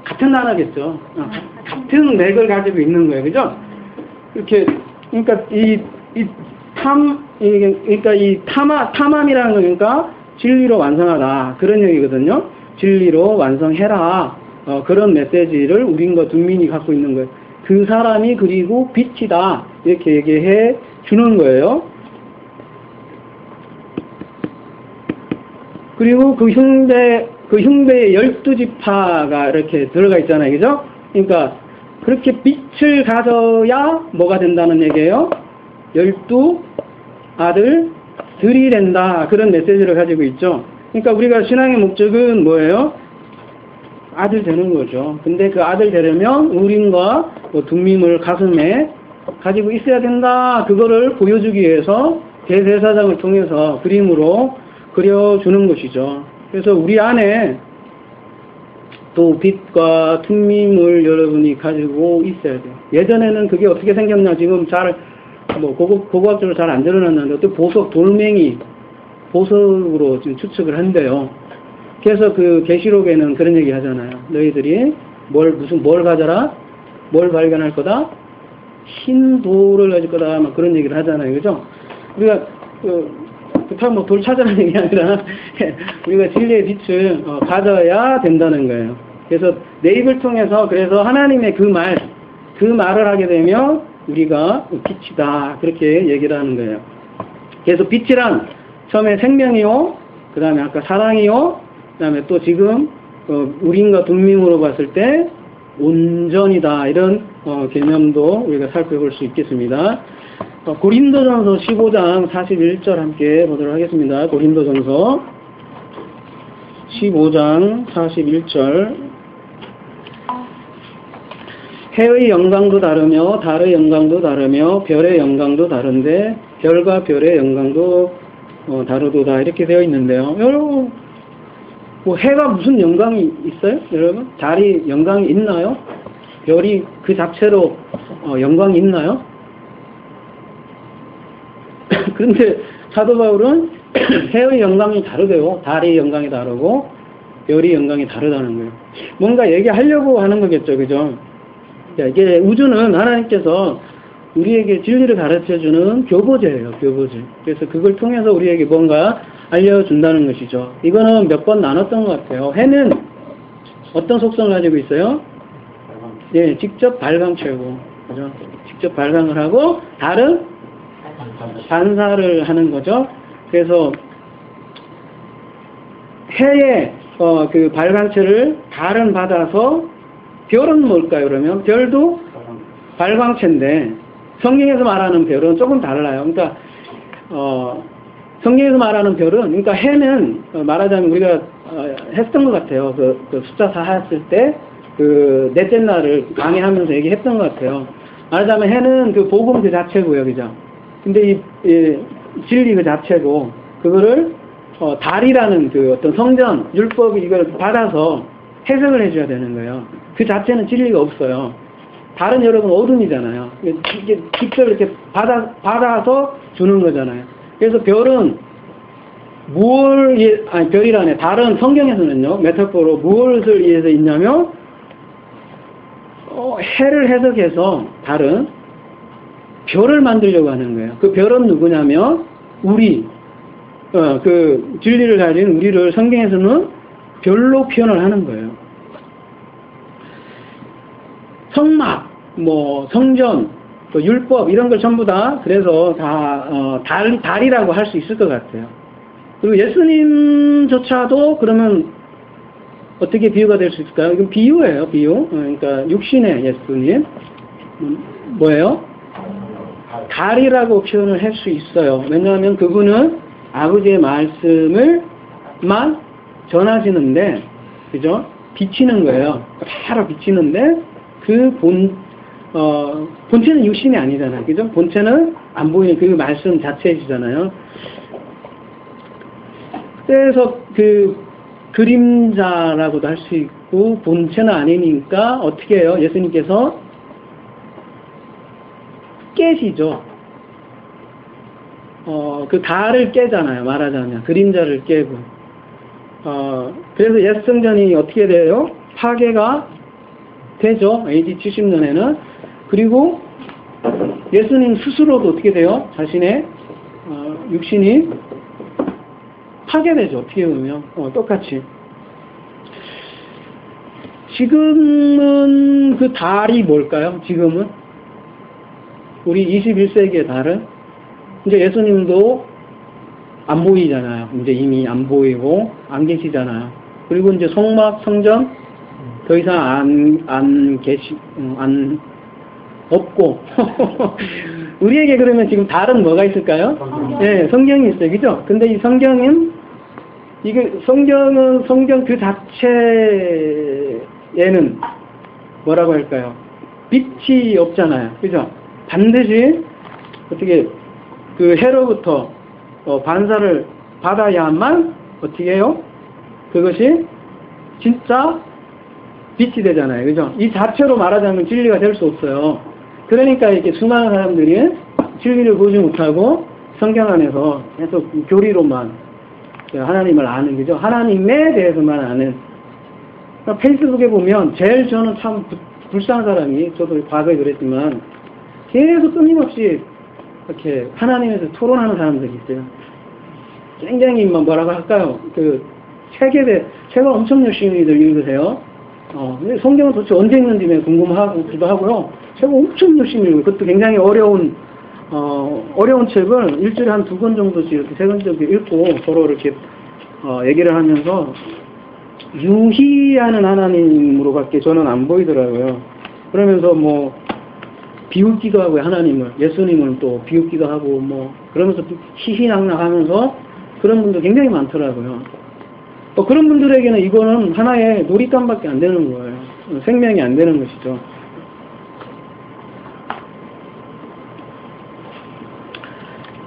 A: 같은 단어겠죠. 같은 맥을 가지고 있는 거예요. 그죠? 이렇게, 그러니까 탐함이라는 거니까 진리로 완성하라. 그런 얘기거든요. 진리로 완성해라. 그런 메시지를 우림과 둠민이 갖고 있는 거예요. 그 사람이 그리고 빛이다. 이렇게 얘기해 주는 거예요. 그리고 그 흉배의 12지파가 이렇게 들어가 있잖아요. 그죠? 그러니까 그렇게 빛을 가져야 뭐가 된다는 얘기예요? 12아들들이 된다. 그런 메시지를 가지고 있죠. 그러니까 우리가 신앙의 목적은 뭐예요? 아들 되는 거죠. 근데 그 아들 되려면 우림과 둠밈을 가슴에 가지고 있어야 된다. 그거를 보여주기 위해서 대제사장을 통해서 그림으로 그려주는 것이죠. 그래서 우리 안에 또 빛과 툼밈을 여러분이 가지고 있어야 돼요. 예전에는 그게 어떻게 생겼나 지금 잘 뭐 고고학적으로 잘 안 드러났는데 또 보석 돌멩이 보석으로 지금 추측을 한대요. 그래서 그 계시록에는 그런 얘기 하잖아요. 너희들이 뭘 가져라? 뭘 발견할 거다? 흰 돌을 가질 거다. 막 그런 얘기를 하잖아요. 그죠? 우리가 뭐 돌 찾아라는 얘기 아니라 우리가 진리의 빛을 가져야 된다는 거예요. 그래서 내 입을 통해서 그래서 하나님의 그 말을 하게 되면 우리가 빛이다. 그렇게 얘기를 하는 거예요. 그래서 빛이란 처음에 생명이요. 그 다음에 아까 사랑이요. 그 다음에 또 지금 우린과 동명으로 봤을 때 온전이다. 이런 개념도 우리가 살펴볼 수 있겠습니다. 고린도전서 15장 41절 함께 보도록 하겠습니다. 고린도전서 15장 41절 해의 영광도 다르며 달의 영광도 다르며 별의 영광도 다른데 별과 별의 영광도 다르도다. 이렇게 되어 있는데요. 여러분 뭐 해가 무슨 영광이 있어요? 여러분 달이 영광이 있나요? 별이 그 자체로 영광이 있나요? 그런데 사도 바울은 해의 영광이 다르대요. 달의 영광이 다르고 별의 영광이 다르다는 거예요. 뭔가 얘기하려고 하는 거겠죠. 그죠? 이게 우주는 하나님께서 우리에게 진리를 가르쳐주는 교보제예요. 교보제. 그래서 그걸 통해서 우리에게 뭔가 알려준다는 것이죠. 이거는 몇 번 나눴던 것 같아요. 해는 어떤 속성을 가지고 있어요? 예, 직접 발광체고, 그죠? 직접 발광을 하고, 달은 반사를 하는 거죠. 그래서 해의 그 발광체를 달은 받아서 별은 뭘까요? 그러면 별도 발광체인데 성경에서 말하는 별은 조금 달라요. 그러니까 성경에서 말하는 별은 그러니까 해는 말하자면 우리가 했던 것 같아요. 그 숫자 4 했을 때 그 넷째 날을 강의하면서 얘기했던 것 같아요. 말하자면 해는 그 복음 그 자체고요, 그죠? 근데 이 진리 그 자체고 그거를 달이라는 그 어떤 성전 율법이 이걸 받아서 해석을 해줘야 되는 거예요. 그 자체는 진리가 없어요. 달은 여러분 어둠이잖아요. 이게 직접 이렇게 받아서 주는 거잖아요. 그래서 별은 별이라네. 달은 성경에서는요, 메타포로 무엇을 위해서 있냐면, 해를 해석해서 달은 별을 만들려고 하는 거예요. 그 별은 누구냐면, 그 진리를 가진 우리를 성경에서는 별로 표현을 하는 거예요. 성막, 성전, 또 율법 이런 걸 전부 다 그래서 다 달이라고 할 수 있을 것 같아요. 그리고 예수님조차도 그러면 어떻게 비유가 될 수 있을까요? 이건 비유예요, 비유. 그러니까 육신의 예수님 뭐예요? 달이라고 표현을 할 수 있어요. 왜냐하면 그분은 아버지의 말씀을만 전하시는데, 그죠? 비치는 거예요. 바로 비치는데 그 본체는 육신이 아니잖아요. 그죠? 본체는 안 보이는 그 말씀 자체이시잖아요. 그래서 그 그림자라고도 할 수 있고, 본체는 아니니까 어떻게 해요? 예수님께서 깨시죠. 그 달을 깨잖아요. 말하자면. 그림자를 깨고. 그래서 옛 성전이 어떻게 돼요? 파괴가 되죠. AD 70년에는. 그리고 예수님 스스로도 어떻게 돼요? 자신의 육신이 파괴되죠. 어떻게 보면 똑같이. 지금은 그 달이 뭘까요? 지금은 우리 21세기의 달은 이제 예수님도 안 보이잖아요. 이제 이미 안 보이고 안 계시잖아요. 그리고 이제 성막 성전 더 이상 안 없고 우리에게 그러면 지금 달은 뭐가 있을까요? 네, 성경이 있어요. 그죠? 근데 이 성경은 성경 그 자체에는 뭐라고 할까요? 빛이 없잖아요. 그죠? 반드시 어떻게 그 해로부터 반사를 받아야만 어떻게 해요? 그것이 진짜 빛이 되잖아요. 그죠? 이 자체로 말하자면 진리가 될 수 없어요. 그러니까 이렇게 수많은 사람들이 진리를 보지 못하고 성경 안에서 계속 교리로만 하나님을 아는 거죠. 하나님에 대해서만 아는. 그러니까 페이스북에 보면 제일 저는 참 불쌍한 사람이, 저도 과거에 그랬지만 계속 끊임없이 이렇게 하나님에 대해서 토론하는 사람들이 있어요. 굉장히 뭐라고 할까요? 그 책을 엄청 열심히들 읽으세요. 근데 성경은 도대체 언제 읽는지 궁금하기도 하고요. 책을 엄청 열심히 읽어요. 그것도 굉장히 어려운 책을 일주일에 한 2권 정도씩 이렇게 3권 정도 읽고 서로 이렇게 얘기를 하면서 유희하는 하나님으로밖에 저는 안 보이더라고요. 그러면서 뭐 비웃기도 하고요. 하나님을, 예수님을 또 비웃기도 하고 뭐 그러면서 희희낙낙하면서 그런 분들 굉장히 많더라고요. 그런 분들에게는 이거는 하나의 놀잇감밖에 안 되는 거예요. 생명이 안 되는 것이죠.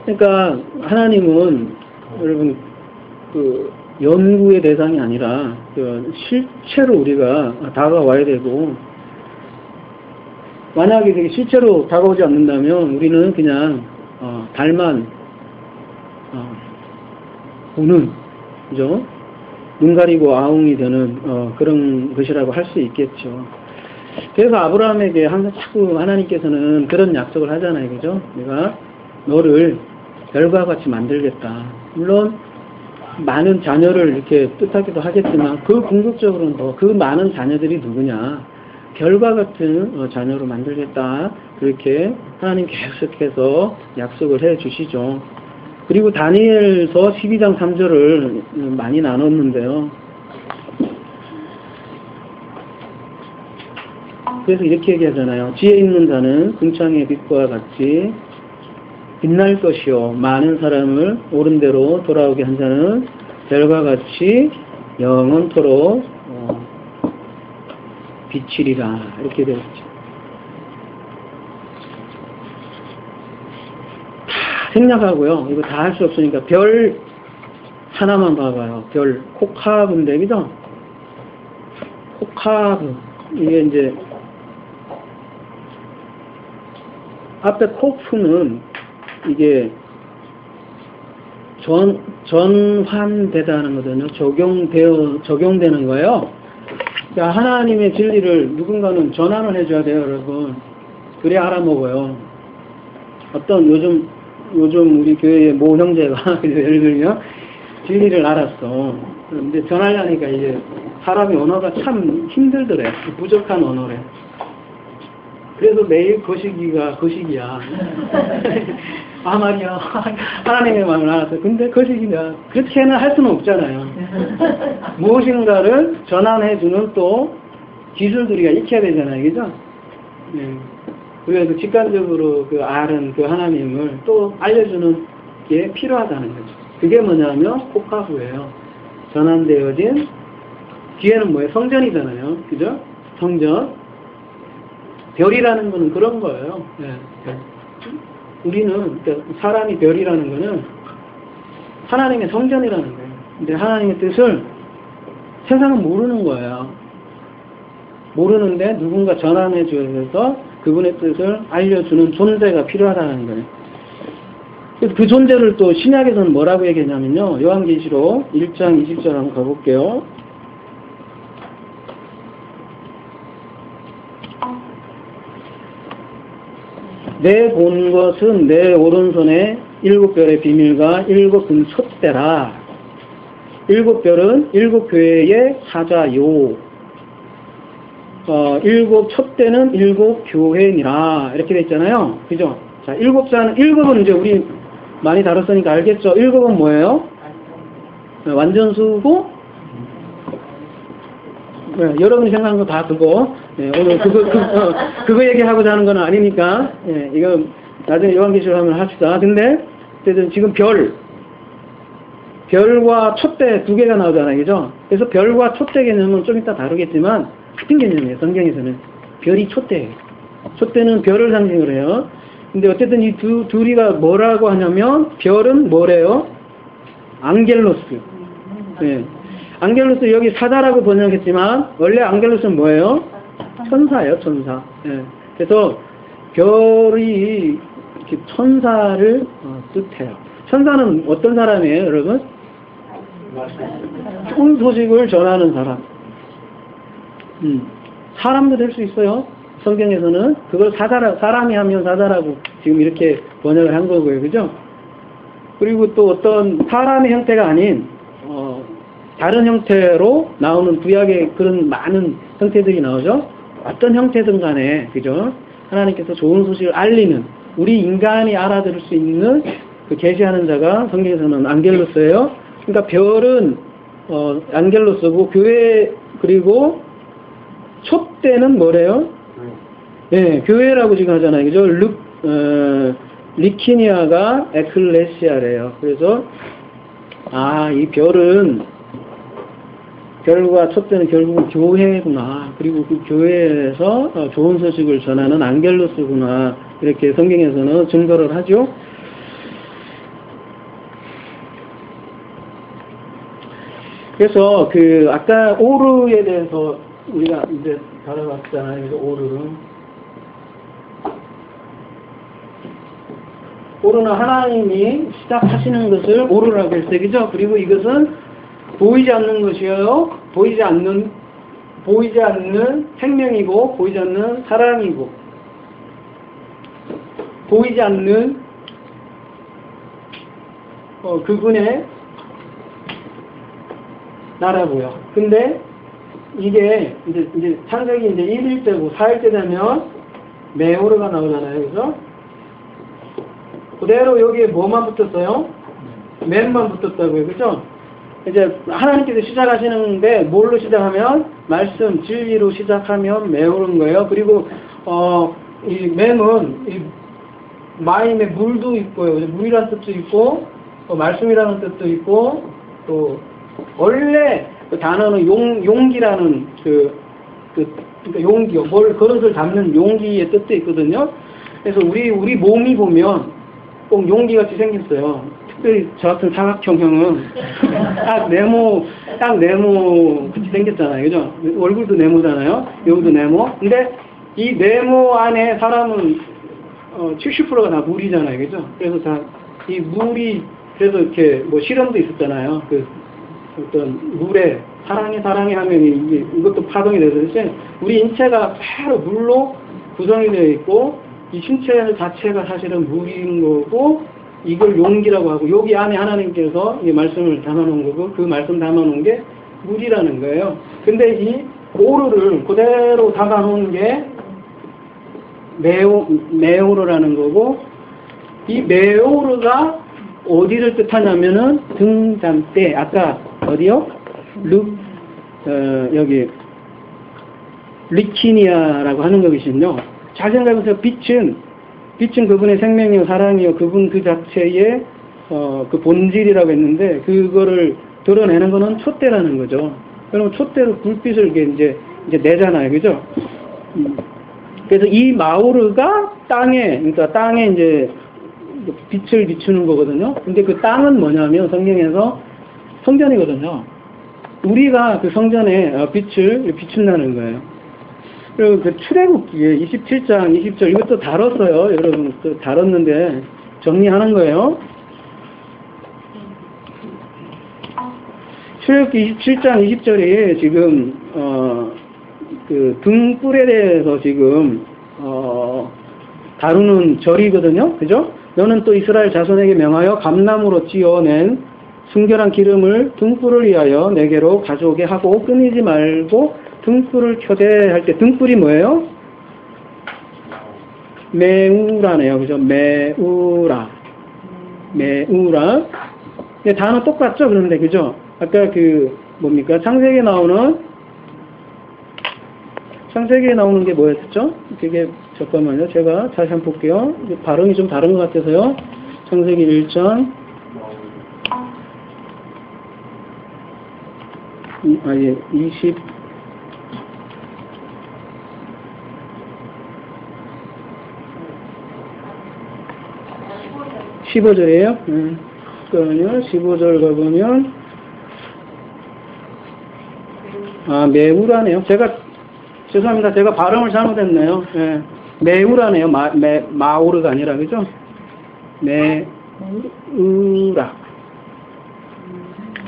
A: 그러니까 하나님은 여러분 그 연구의 대상이 아니라 그 실체로 우리가 다가와야 되고, 만약에 그게 실제로 다가오지 않는다면 우리는 그냥 달만 보는, 그죠? 눈 가리고 아웅이 되는 그런 것이라고 할 수 있겠죠. 그래서 아브라함에게 항상 자꾸 하나님께서는 그런 약속을 하잖아요, 그죠? 내가 너를 별과 같이 만들겠다. 물론 많은 자녀를 이렇게 뜻하기도 하겠지만 그 궁극적으로는 더 그 많은 자녀들이 누구냐? 별과 같은 자녀로 만들겠다. 그렇게 하나님 계속해서 약속을 해 주시죠. 그리고 다니엘서 12장 3절을 많이 나눴는데요. 그래서 이렇게 얘기하잖아요. 지혜 있는 자는 궁창의 빛과 같이 빛날 것이요, 많은 사람을 옳은 대로 돌아오게 한 자는 별과 같이 영원토록 비치리라. 이렇게 되어 있죠. 다 생략하고요. 이거 다 할 수 없으니까 별 하나만 봐봐요. 별 코카브인데, 그죠? 코카브. 이게 이제 앞에 코프는 이게 전환되다는 거거든요. 적용되는 거예요. 그러니까 하나님의 진리를 누군가는 전환을 해줘야 돼요, 여러분. 그래야 알아먹어요. 어떤 요즘 우리 교회의 모 형제가 예를 들면 진리를 알았어. 그런데 전하려니까 이제 사람이 언어가 참 힘들더래. 부족한 언어래. 그래서 매일 거시기야. 아, 말이야. 하나님의 마음을 알았어. 근데 거시기야. 그렇게는 할 수는 없잖아요. 무엇인가를 전환해주는 또 기술들이가 익혀야 되잖아요. 그죠? 네. 그래서 직관적으로 그 알은 그 하나님을 또 알려주는 게 필요하다는 거죠. 그게 뭐냐면 코카후예요. 전환되어진, 뒤에는 뭐예요? 성전이잖아요. 그죠? 성전. 별이라는 거는 그런 거예요. 네. 우리는, 그러니까 사람이 별이라는 거는 하나님의 성전이라는 거예요. 근데 하나님의 뜻을 세상은 모르는 거예요. 모르는데 누군가 전환해 줘서 그분의 뜻을 알려주는 존재가 필요하다는 거예요. 그래서 그 존재를 또 신약에서는 뭐라고 얘기했냐면요. 요한계시록 1장 20절 한번 가볼게요. 내 본 것은 내 오른손에 7별의 비밀과 7금 촛대라. 7별은 7교회의 사자요. 7 촛대는 7교회니라. 이렇게 돼 있잖아요. 그죠? 자, 7은 이제 우리 많이 다뤘으니까 알겠죠? 7은 뭐예요? 완전수고, 네, 여러분이 생각하는 거 다 그거. 네, 오늘 그거 얘기하고자 하는 건 아니니까, 네, 이거 나중에 요한계시록 하면 합시다. 근데, 어쨌든 지금 별과 촛대 2개가 나오잖아요. 그죠? 그래서 별과 촛대 개념은 좀 이따 다루겠지만, 같은 개념이에요. 성경에서는. 별이 촛대예요. 촛대는 별을 상징을 해요. 근데 어쨌든 이 둘이가 뭐라고 하냐면, 별은 뭐래요? 앙겔로스. 네. 앙겔로스 여기 사자라고 번역했지만 원래 앙겔로스는 뭐예요? 천사예요, 천사. 예. 그래서 별이 이렇게 천사를 뜻해요. 천사는 어떤 사람이에요, 여러분? 좋은 소식을 전하는 사람. 사람도 될 수 있어요. 성경에서는 그걸 사람이 하면 사자라고 지금 이렇게 번역을 한 거고요, 그죠? 그리고 또 어떤 사람의 형태가 아닌 다른 형태로 나오는 구약에 그런 많은 형태들이 나오죠. 어떤 형태든 간에, 그죠? 하나님께서 좋은 소식을 알리는, 우리 인간이 알아들을 수 있는 그 계시하는 자가 성경에서는 안겔로스예요. 그러니까 별은 안겔로스고, 교회, 그리고 촛대는 뭐래요? 네, 교회라고 지금 하잖아요, 그죠? 리키니아가 에클레시아래요. 그래서 이 별과 촛대는 결국은 교회구나. 그리고 그 교회에서 좋은 소식을 전하는 안겔로스구나. 이렇게 성경에서는 증거를 하죠. 그래서 아까 오르에 대해서 우리가 이제 다뤄봤잖아요. 그래서 오르는 하나님이 시작하시는 것을 오르라고 했어요. 그죠? 그리고 이것은 보이지 않는 것이요. 보이지 않는 생명이고, 보이지 않는 사랑이고, 보이지 않는 그분의 나라고요. 근데 이게 이제 창세기 이제 1일 때고 4일 때 되면 메오르가 나오잖아요. 그죠? 그대로 여기에 뭐만 붙었어요? 맨만 붙었다고요. 그죠? 이제 하나님께서 시작하시는데 뭘로 시작하면 말씀, 진리로 시작하면 메오른 거예요. 그리고 이 맨은 이 마임에 물도 있고요. 물이라는 뜻도 있고 말씀이라는 뜻도 있고 또 원래 그 단어는 용기라는 그러니까 용기요. 그릇을 담는 용기의 뜻도 있거든요. 그래서 우리 몸이 보면 꼭 용기 같이 생겼어요. 특별히 저 같은 사각형형은 딱 네모 같이 생겼잖아요. 그죠? 얼굴도 네모잖아요. 여기도 네모. 근데 이 네모 안에 사람은 70%가 다 물이잖아요. 그죠? 그래서 다 이 물이 그래서 이렇게 뭐 실험도 있었잖아요. 어떤 물에 사랑해 하면 이것도 파동이 돼서 우리 인체가 바로 물로 구성이 되어 있고 이 신체 자체가 사실은 물인 거고 이걸 용기라고 하고 여기 안에 하나님께서 이 말씀을 담아놓은 거고 그 말씀 담아놓은 게 물이라는 거예요. 근데 이 오르를 그대로 담아놓은 게 메오르라는 거고 이 메오르가 어디를 뜻하냐면은 등잔대 아까 어디요? 여기 리키니아라고 하는 것이거든요. 잘 생각해보세요. 빛은 그분의 생명이요 사랑이요 그분 그 자체의 그 본질이라고 했는데 그거를 드러내는 거는 촛대라는 거죠. 그러면 촛대로 불빛을 이제 내잖아요, 그죠? 그래서 이 마오르가 그러니까 땅에 이제 빛을 비추는 거거든요. 근데 그 땅은 뭐냐면 성전이거든요. 우리가 그 성전에 빛을 비춘다는 거예요. 그리고 그 출애굽기에 27장 20절 이것도 다뤘어요. 여러분 또 다뤘는데 정리하는 거예요. 출애굽기 27장 20절에 지금 그 등불에 대해서 지금 다루는 절이거든요. 그죠? 너는 또 이스라엘 자손에게 명하여 감나무로 찌어낸 순결한 기름을 등불을 위하여 내게로 가져오게 하고 끊이지 말고 등불을 켜되 할 때 등불이 뭐예요? 메우라네요. 그죠? 메우라. 단어 똑같죠? 그런데 그죠? 아까 뭡니까? 창세기에 나오는 게 뭐였죠? 그게 잠깐만요. 제가 다시 한번 볼게요. 발음이 좀 다른 것 같아서요. 창세기 1장 15절이에요. 그러면 15절 가보면 메우라네요. 죄송합니다. 제가 발음을 잘못했네요. 매우라네요. 마오르가 아니라, 그죠? 매우라.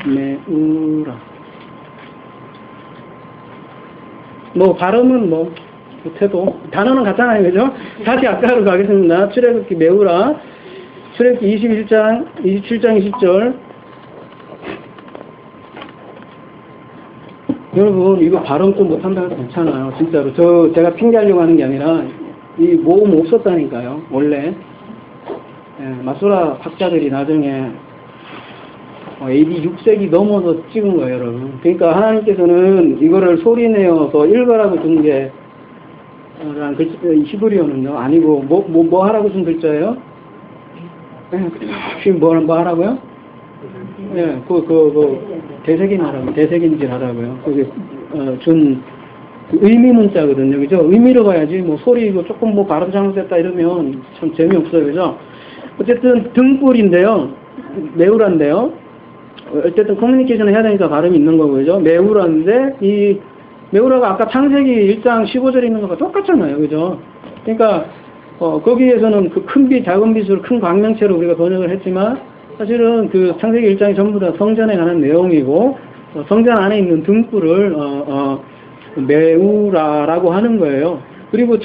A: 매우라. 뭐, 발음은 뭐, 못해도, 단어는 같잖아요. 그죠? 다시 아까로 가겠습니다. 출애굽기 매우라. 출애굽기 27장 20절. 여러분, 이거 발음 좀 못한다고 해도 괜찮아요. 진짜로. 제가 핑계하려고 하는 게 아니라, 이 모음 없었다니까요. 원래. 예, 마소라 학자들이 나중에 AD 6세기 넘어서 찍은 거예요, 여러분. 그러니까 하나님께서는 이거를 소리내어서 읽으라고 준 게, 히브리어는요. 아니고, 뭐 하라고 준 글자예요? 예, 뭐 하라고요? 예, 대색인질 하라고요. 그게, 준, 의미 문자거든요. 그죠? 의미로 봐야지, 뭐, 소리, 이거 조금 뭐, 발음 잘못됐다 이러면 참 재미없어요. 그죠? 어쨌든, 등불인데요. 매우란데요. 어쨌든, 커뮤니케이션을 해야 되니까 발음이 있는 거고, 그죠? 매우란데, 이, 매우라가 아까 창세기 1장 15절에 있는 거가 똑같잖아요. 그죠? 그러니까, 거기에서는 그 큰 빛, 작은 빛으로 큰 광명체로 우리가 번역을 했지만, 사실은 그 창세기 1장이 전부 다 성전에 관한 내용이고, 성전 안에 있는 등불을, 매우라라고 하는 거예요. 그리고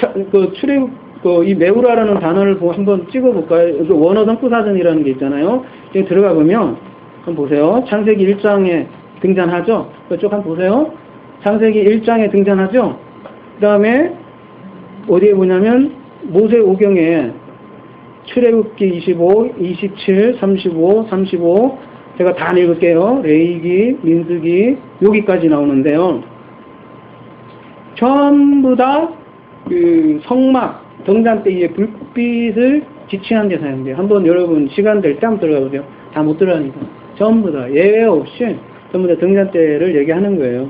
A: 이 매우라라는 단어를 한번 찍어볼까요? 그 원어 성구사전이라는 게 있잖아요. 여기 들어가 보면, 한번 보세요. 창세기 1장에 등장하죠? 그쪽 한번 보세요. 창세기 1장에 등장하죠? 그 다음에, 어디에 보냐면, 모세오경에 출애굽기 25, 27, 35, 35 제가 다 읽을게요. 레위기, 민수기 여기까지 나오는데요. 전부 다 그 성막 등잔대에 불빛을 지칭한 게 사용돼요. 한번 여러분 시간 될 때 한번 들어가 보세요. 다 못 들어가니까 전부 다 예외 없이 전부 다 등잔대를 얘기하는 거예요.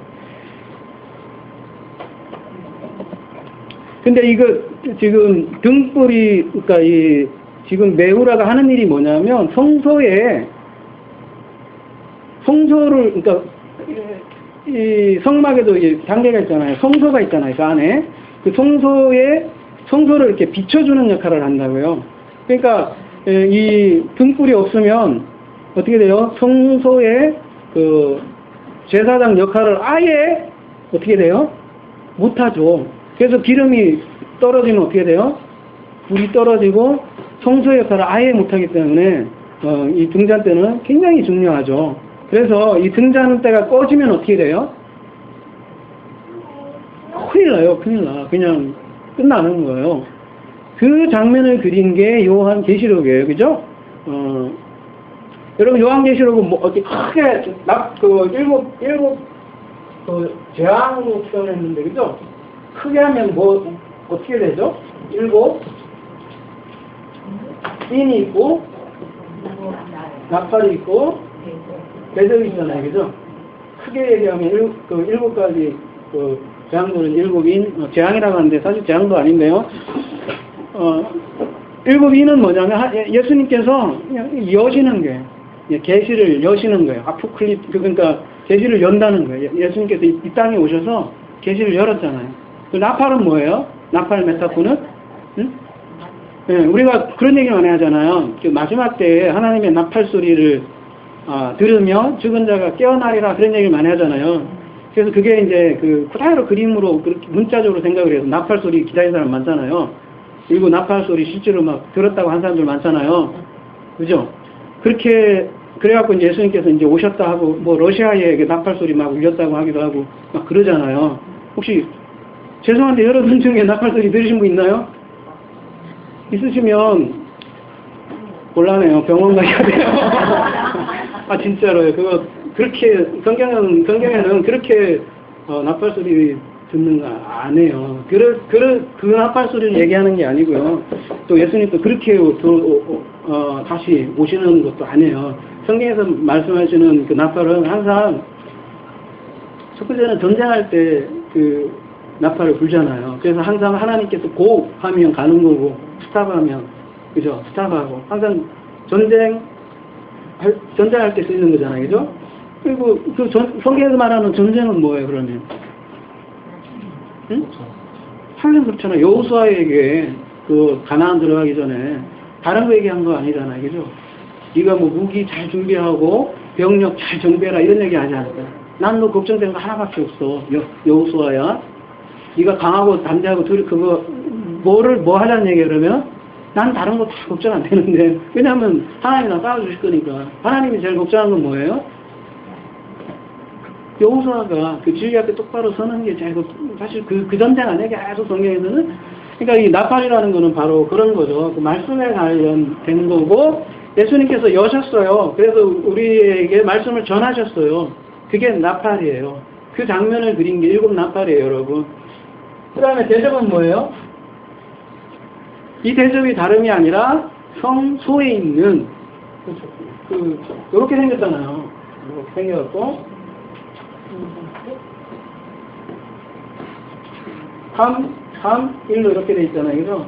A: 근데 이거 지금 등불이 그러니까 지금 매우라가 하는 일이 뭐냐면 성소를 그러니까 이 성막에도 단계가 있잖아요. 성소가 있잖아요. 그 안에 그 성소를 이렇게 비춰주는 역할을 한다고요. 그러니까 이 등불이 없으면 어떻게 돼요? 성소의 그 제사장 역할을 아예 어떻게 돼요? 못하죠. 그래서 기름이 떨어지면 어떻게 돼요? 불이 떨어지고 성소의 역할을 아예 못하기 때문에 이 등잔대는 굉장히 중요하죠. 그래서 이 등잔대가 꺼지면 어떻게 돼요? 큰일 나요. 큰일 나. 그냥 끝나는 거예요. 그 장면을 그린 게 요한계시록이에요. 그죠? 여러분 요한계시록은 뭐 어떻게 크게 일곱 재앙으로 표현했는데 그죠? 크게 하면 뭐 어떻게 되죠? 7 인이 있고 나팔이 있고 대접이 있잖아요. 그죠? 크게 얘기하면 7가지 재앙들은 7인 재앙이라고 하는데 사실 재앙도 아닌데요. 7인은 뭐냐면 예수님께서 여시는 거예요. 계시를 여시는 거예요. 그러니까 계시를 연다는 거예요. 예수님께서 이 땅에 오셔서 계시를 열었잖아요. 그 나팔은 뭐예요? 나팔 메타포는? 응? 네, 우리가 그런 얘기 많이 하잖아요. 그 마지막 때에 하나님의 나팔 소리를 들으며 죽은 자가 깨어나리라 그런 얘기를 많이 하잖아요. 그래서 그게 이제 그대로 그림으로 그렇게 문자적으로 생각을 해서 나팔 소리 기다리는 사람 많잖아요. 그리고 나팔 소리 실제로 막 들었다고 한 사람들 많잖아요. 그죠? 그래갖고 이제 예수님께서 이제 오셨다 하고 뭐 러시아에 나팔 소리 막 울렸다고 하기도 하고 막 그러잖아요. 혹시 죄송한데 여러분 중에 나팔 소리 들으신 분 있나요? 있으시면 곤란해요. 병원 가셔야 돼요. 진짜로요. 그거 그렇게 성경에는 그렇게 나팔 소리 듣는 거 안 해요. 그 나팔 소리를 얘기하는 게 아니고요. 또 예수님도 그렇게 다시 오시는 것도 아니에요. 성경에서 말씀하시는 그 나팔은 항상 첫 번째는 전쟁할 때 그 나팔을 불잖아요. 그래서 항상 하나님께서 고 하면 가는 거고 스탑하면 그죠? 스탑하고 항상 전쟁할 때 쓰이는 거잖아요. 그죠? 그리고 성경에서 말하는 전쟁은 뭐예요, 그러면? 응? 하긴 그렇잖아요. 여호수아에게 그 가나안 들어가기 전에 다른 거 얘기한 거 아니잖아요. 그죠? 네가 뭐 무기 잘 준비하고 병력 잘 정비해라 이런 얘기 하지 않았어요. 난 너 걱정되는 거 하나밖에 없어. 여호수아야. 네가 강하고 담대하고 둘이 그거 뭐 하자는 얘기야 그러면 난 다른 거 다 걱정 안 되는데 왜냐하면 하나님이랑 싸워주실 거니까. 하나님이 제일 걱정하는 건 뭐예요? 여호수아가 그 진리 앞에 똑바로 서는 게 제일 사실 그 전쟁 안에 계속 성경에서는 그러니까 이 나팔이라는 거는 바로 그런 거죠. 그 말씀에 관련된 거고 예수님께서 여셨어요. 그래서 우리에게 말씀을 전하셨어요. 그게 나팔이에요. 그 장면을 그린 게 7 나팔이에요, 여러분. 그 다음에 대접은 뭐예요? 이 대접이 다름이 아니라 성소에 있는 이렇게 생겼잖아요. 이렇게 생겨갖고 3, 1로 이렇게 돼 있잖아요. 그죠?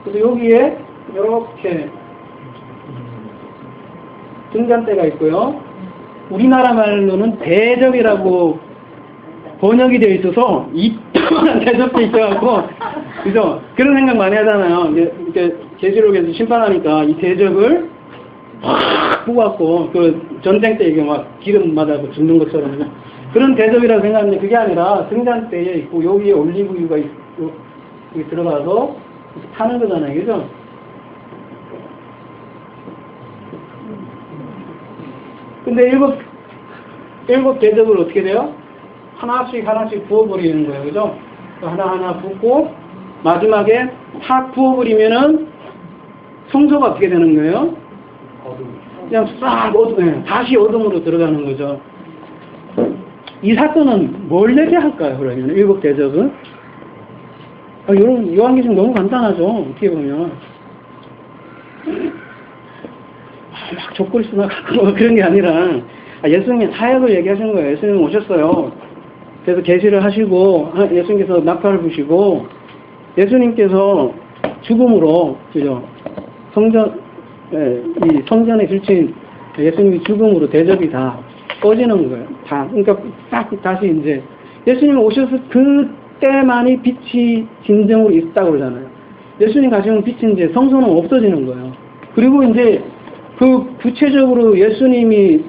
A: 그래서 여기에 이렇게 등잔대가 있고요. 우리나라 말로는 대접이라고 번역이 되어 있어서 이만한 대접도 있어갖고, 그죠? 그런 생각 많이 하잖아요. 이제 제주력에서 심판하니까 이 대접을 팍 뽑았고, 그 전쟁 때 이게 막 기름 맞아서 죽는 것처럼. 그런 대접이라고 생각하는데 그게 아니라 등잔대에 있고, 여기에 올리브유가 여기 들어가서 타는 거잖아요. 그죠? 근데 일곱 대접을 어떻게 돼요? 하나씩 부어버리는 거예요. 그죠? 하나하나 붓고, 마지막에 탁 부어버리면은 성소가 어떻게 되는 거예요? 그냥 싹 다시 어둠으로 들어가는 거죠. 이 사건은 뭘 얘기할까요, 그러면? 7 대접은? 요한계시록 너무 간단하죠, 어떻게 보면. 막 족골수 나가고 그런 게 아니라, 예수님이 사역을 얘기하시는 거예요. 예수님 오셨어요. 그래서 계시를 하시고, 예수님께서 나팔을 부시고, 예수님께서 죽음으로, 그죠? 이 성전에 들친 예수님이 죽음으로 대접이 다 꺼지는 거예요. 다. 그러니까 딱 다시 이제, 예수님 오셔서 그때만이 빛이 진정으로 있다고 그러잖아요. 예수님 가시는 빛이 이제 성소는 없어지는 거예요. 그리고 이제 그 구체적으로 예수님이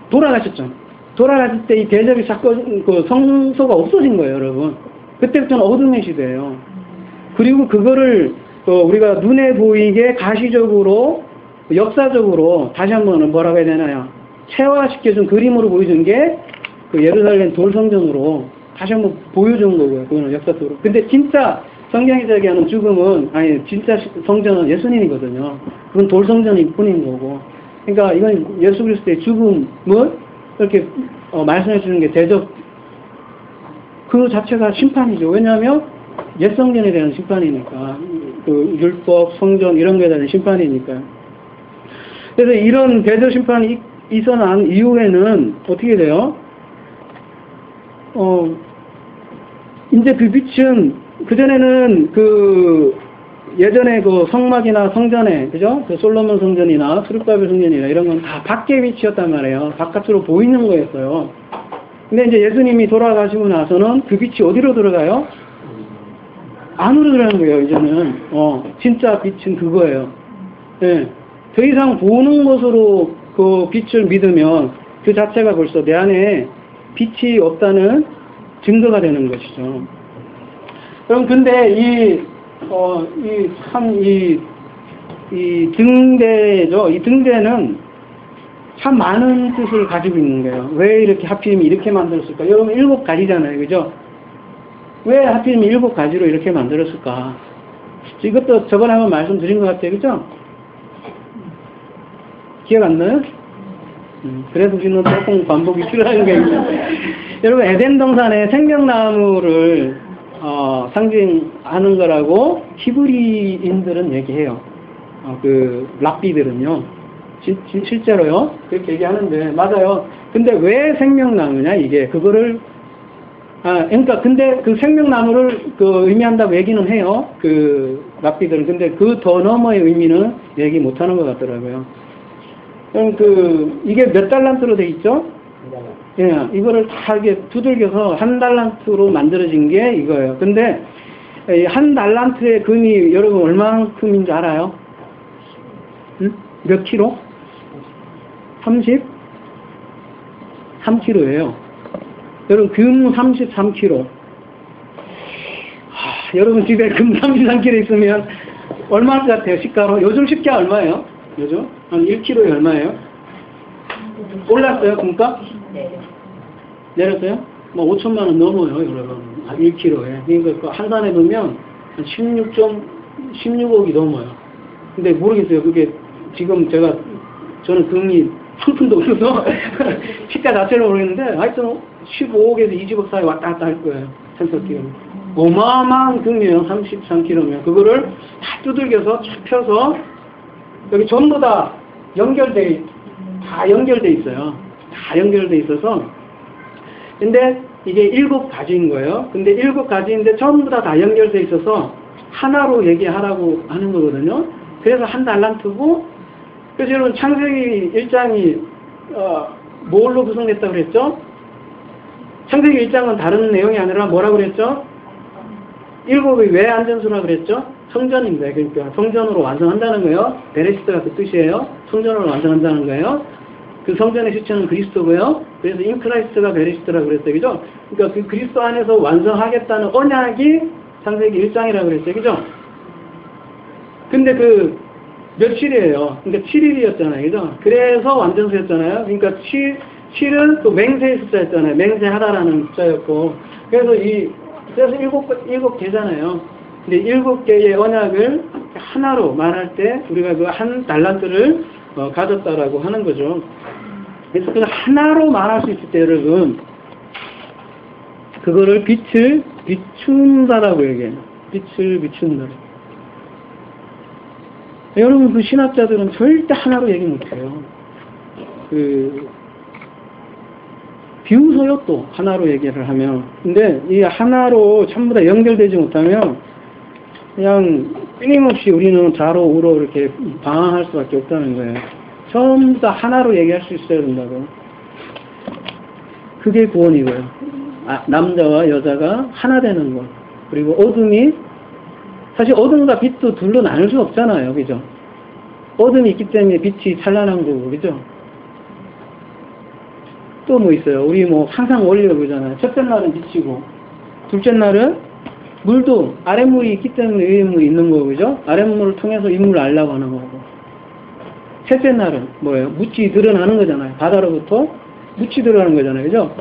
A: 돌아가셨죠. 돌아가실 때 이 대접이 그 성소가 없어진 거예요, 여러분. 그때부터는 어둠의 시대예요. 그리고 그거를 우리가 눈에 보이게 가시적으로, 역사적으로 다시 한번 뭐라고 해야 되나요? 체화시켜준 그림으로 보여준 게 그 예루살렘 돌성전으로 다시 한번 보여준 거고요. 그거는 역사적으로. 근데 진짜 성경에서 얘기하는 죽음은, 진짜 성전은 예수님이거든요. 그건 돌성전일 뿐인 거고. 그러니까 이건 예수 그리스도의 죽음을 이렇게 말씀해 주는 게 대접, 그 자체가 심판이죠. 왜냐하면 옛 성전에 대한 심판이니까, 그 율법, 성전 이런 거에 대한 심판이니까요. 그래서 이런 대접 심판이 있어난 이후에는 어떻게 돼요? 이제 그 빛은 그전에는 예전에 그 성막이나 성전에, 그죠? 그 솔로몬 성전이나 스룹바벨 성전이나 이런 건 다 밖에 빛이었단 말이에요. 바깥으로 보이는 거였어요. 근데 이제 예수님이 돌아가시고 나서는 그 빛이 어디로 들어가요? 안으로 들어가는 거예요, 이제는. 진짜 빛은 그거예요. 예. 더 이상 보는 것으로 그 빛을 믿으면 그 자체가 벌써 내 안에 빛이 없다는 증거가 되는 것이죠. 그럼 근데 이 등대죠. 이 등대는 참 많은 뜻을 가지고 있는 거예요. 왜 이렇게 하필이면 이렇게 만들었을까? 여러분 7가지잖아요. 그죠? 왜 하필이면 7가지로 이렇게 만들었을까? 이것도 저번에 한번 말씀드린 것 같아요. 그죠? 기억 안 나요? 그래서 우리는 조금 반복이 필요한 게 여러분 에덴 동산에 생명나무를 상징하는 거라고 히브리인들은 얘기해요. 그 랍비들은요. 실제로요. 그렇게 얘기하는데 맞아요. 근데 왜 생명나무냐 이게 그거를 그러니까 근데 그 생명나무를 의미한다고 얘기는 해요. 그 랍비들은. 근데 그 더 너머의 의미는 얘기 못하는 것 같더라고요. 그럼 이게 몇 달란트로 돼 있죠? 예, 이거를 다 이게 두들겨서 1달란트로 만들어진 게 이거예요. 근데 한 달란트의 금이 여러분 얼마만큼인 줄 알아요? 응? 몇 킬로? 3kg예요. 여러분 금 33kg. 여러분 집에 금 33kg 있으면 얼마 것 같아요? 시가로? 요즘 시가 얼마예요? 요즘? 한 1kg에 얼마예요? 올랐어요? 금값? 내렸어요? 뭐 5천만 원 넘어요, 여러분. 1kg에. 그러니까 한 산에 보면 한 16억이 넘어요. 근데 모르겠어요. 그게 지금 저는 금이 한 푼도 없어서 시가 자체를 모르겠는데 하여튼 15억에서 20억 사이 왔다 갔다 할 거예요. 천석기는. 어마어마한 금이에요. 33kg면. 그거를 다 두들겨서 쫙 펴서 여기 전부 다 연결돼 있어요. 다 연결돼 있어서. 근데 이게 7가지인 거예요. 근데 7가지인데 전부 다 연결돼 있어서 하나로 얘기하라고 하는 거거든요. 그래서 한 달란트고, 그래서 여러분 창세기 1장이 뭘로 구성됐다고 그랬죠? 창세기 1장은 다른 내용이 아니라 뭐라고 그랬죠? 7이 왜 안전수라고 그랬죠? 성전인데, 그러니까 성전으로 완성한다는 거예요. 베레시트가 그 뜻이에요. 성전으로 완성한다는 거예요. 그 성전의 실체는 그리스도고요. 그래서 인크라이스트가 베레시트라고 그랬어요. 그죠? 그러니까 그 그리스도 안에서 완성하겠다는 언약이 창세기 1장이라고 그랬어요. 그죠? 근데 그 며칠이에요. 그러니까 7일이었잖아요. 그죠? 그래서 완전수였잖아요. 그러니까 7은 또 맹세의 숫자였잖아요. 맹세하다라는 숫자였고. 그래서 일곱 개잖아요. 근데 7개의 언약을 하나로 말할 때 우리가 그 한 달란트를 가졌다라고 하는 거죠. 그래서 그 하나로 말할 수 있을 때 여러분, 그거를 빛을 비춘다라고 얘기해요. 빛을 비춘다. 여러분 그 신학자들은 절대 하나로 얘기 못해요. 비웃어요 또 하나로 얘기를 하면. 근데 이 하나로 전부 다 연결되지 못하면 그냥 끊임없이 우리는 좌로 우로 이렇게 방황할 수밖에 없다는 거예요. 전부 다 하나로 얘기할 수 있어야 된다고. 그게 구원이고요. 남자와 여자가 하나 되는 것. 그리고 어둠이, 사실 어둠과 빛도 둘로 나눌 수 없잖아요. 그죠? 어둠이 있기 때문에 빛이 찬란한 거고, 그죠? 또 뭐 있어요? 우리 뭐 항상 원리가 그러잖아요. 첫째 날은 빛이고, 둘째 날은 물도 아랫물이 있기 때문에 위에 물이 있는 거고, 그죠? 아랫물을 통해서 윗물을 알라고 하는 거고. 셋째 날은 뭐예요? 묻이 드러나는 거잖아요. 바다로부터 묻이 드러나는 거잖아요. 그죠?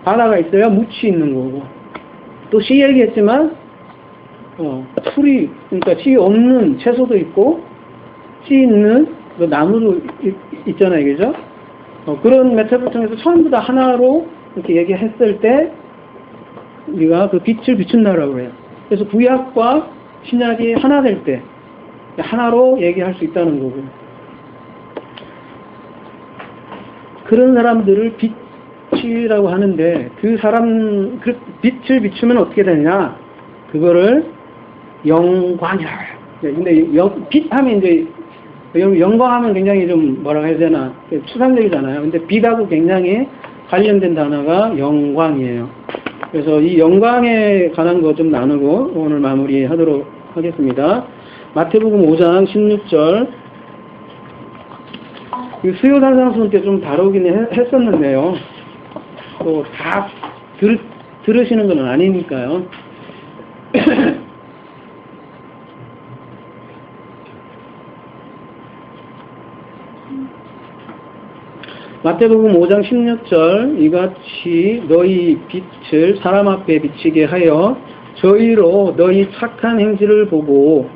A: 바다가 있어야 묻이 있는 거고. 또 씨 얘기했지만, 풀이, 그러니까 씨 없는 채소도 있고, 씨 있는 나무도 있잖아요. 그죠? 그런 메타포를 통해서 전부 다 하나로 이렇게 얘기했을 때, 우리가 그 빛을 비춘다라고 해요. 그래서 구약과 신약이 하나 될 때, 하나로 얘기할 수 있다는 거고. 그런 사람들을 빛이라고 하는데, 그 빛을 비추면 어떻게 되느냐? 그거를 영광이라고 해요. 근데 빛하면 이제, 영광하면 굉장히 좀 뭐라고 해야 되나, 추상적이잖아요. 근데 빛하고 굉장히 관련된 단어가 영광이에요. 그래서 이 영광에 관한 거 좀 나누고 오늘 마무리하도록 하겠습니다. 마태복음 5장 16절. 수요단상순 때 좀 다루긴 했었는데요. 또 다 들으시는 건 아니니까요. 마태복음 5장 16절, 이같이 너희 빛을 사람 앞에 비치게 하여 저희로 너희 착한 행실을 보고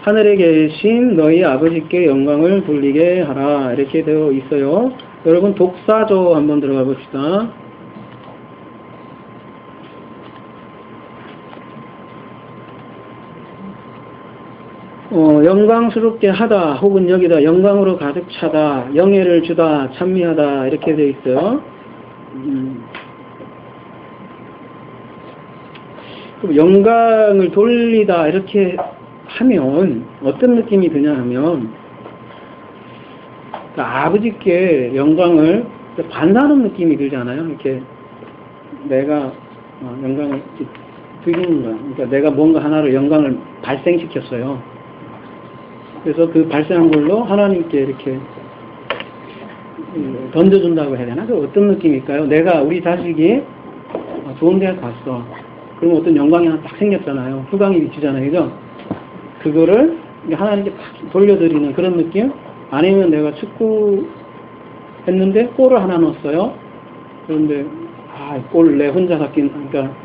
A: 하늘에 계신 너희 아버지께 영광을 돌리게 하라. 이렇게 되어 있어요. 여러분 독사조 한번 들어가 봅시다. 영광스럽게 하다, 혹은 여기다 영광으로 가득 차다, 영예를 주다, 찬미하다, 이렇게 되어 있어요. 영광을 돌리다, 이렇게 하면, 어떤 느낌이 드냐 하면, 아버지께 영광을 반사하는 느낌이 들잖아요. 이렇게, 내가 영광을 드리는 거야. 그러니까 내가 뭔가 하나로 영광을 발생시켰어요. 그래서 그 발생한 걸로 하나님께 이렇게 던져준다고 해야 되나? 그 어떤 느낌일까요? 내가 우리 자식이 좋은 대학 갔어. 그럼 어떤 영광이 하나 딱 생겼잖아요. 후광이 비치잖아요. 그죠? 그거를 하나님께 딱 돌려드리는 그런 느낌? 아니면 내가 축구 했는데 골을 하나 넣었어요. 그런데 골 내 혼자 갖긴 그러니까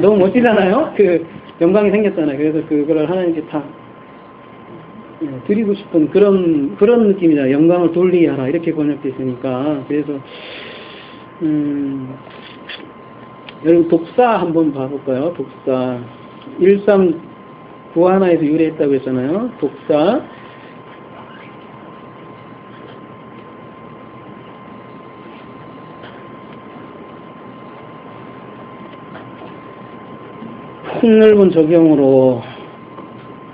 A: 너무 멋지잖아요. 그 영광이 생겼잖아요. 그래서 그거를 하나님께 다 드리고 싶은 그런 느낌이다. 영광을 돌리게 하라 이렇게 번역되어 있으니까. 그래서 여러분 독사 한번 봐볼까요? 독사 139하나에서 유래했다고 했잖아요. 독사 폭넓은 적용으로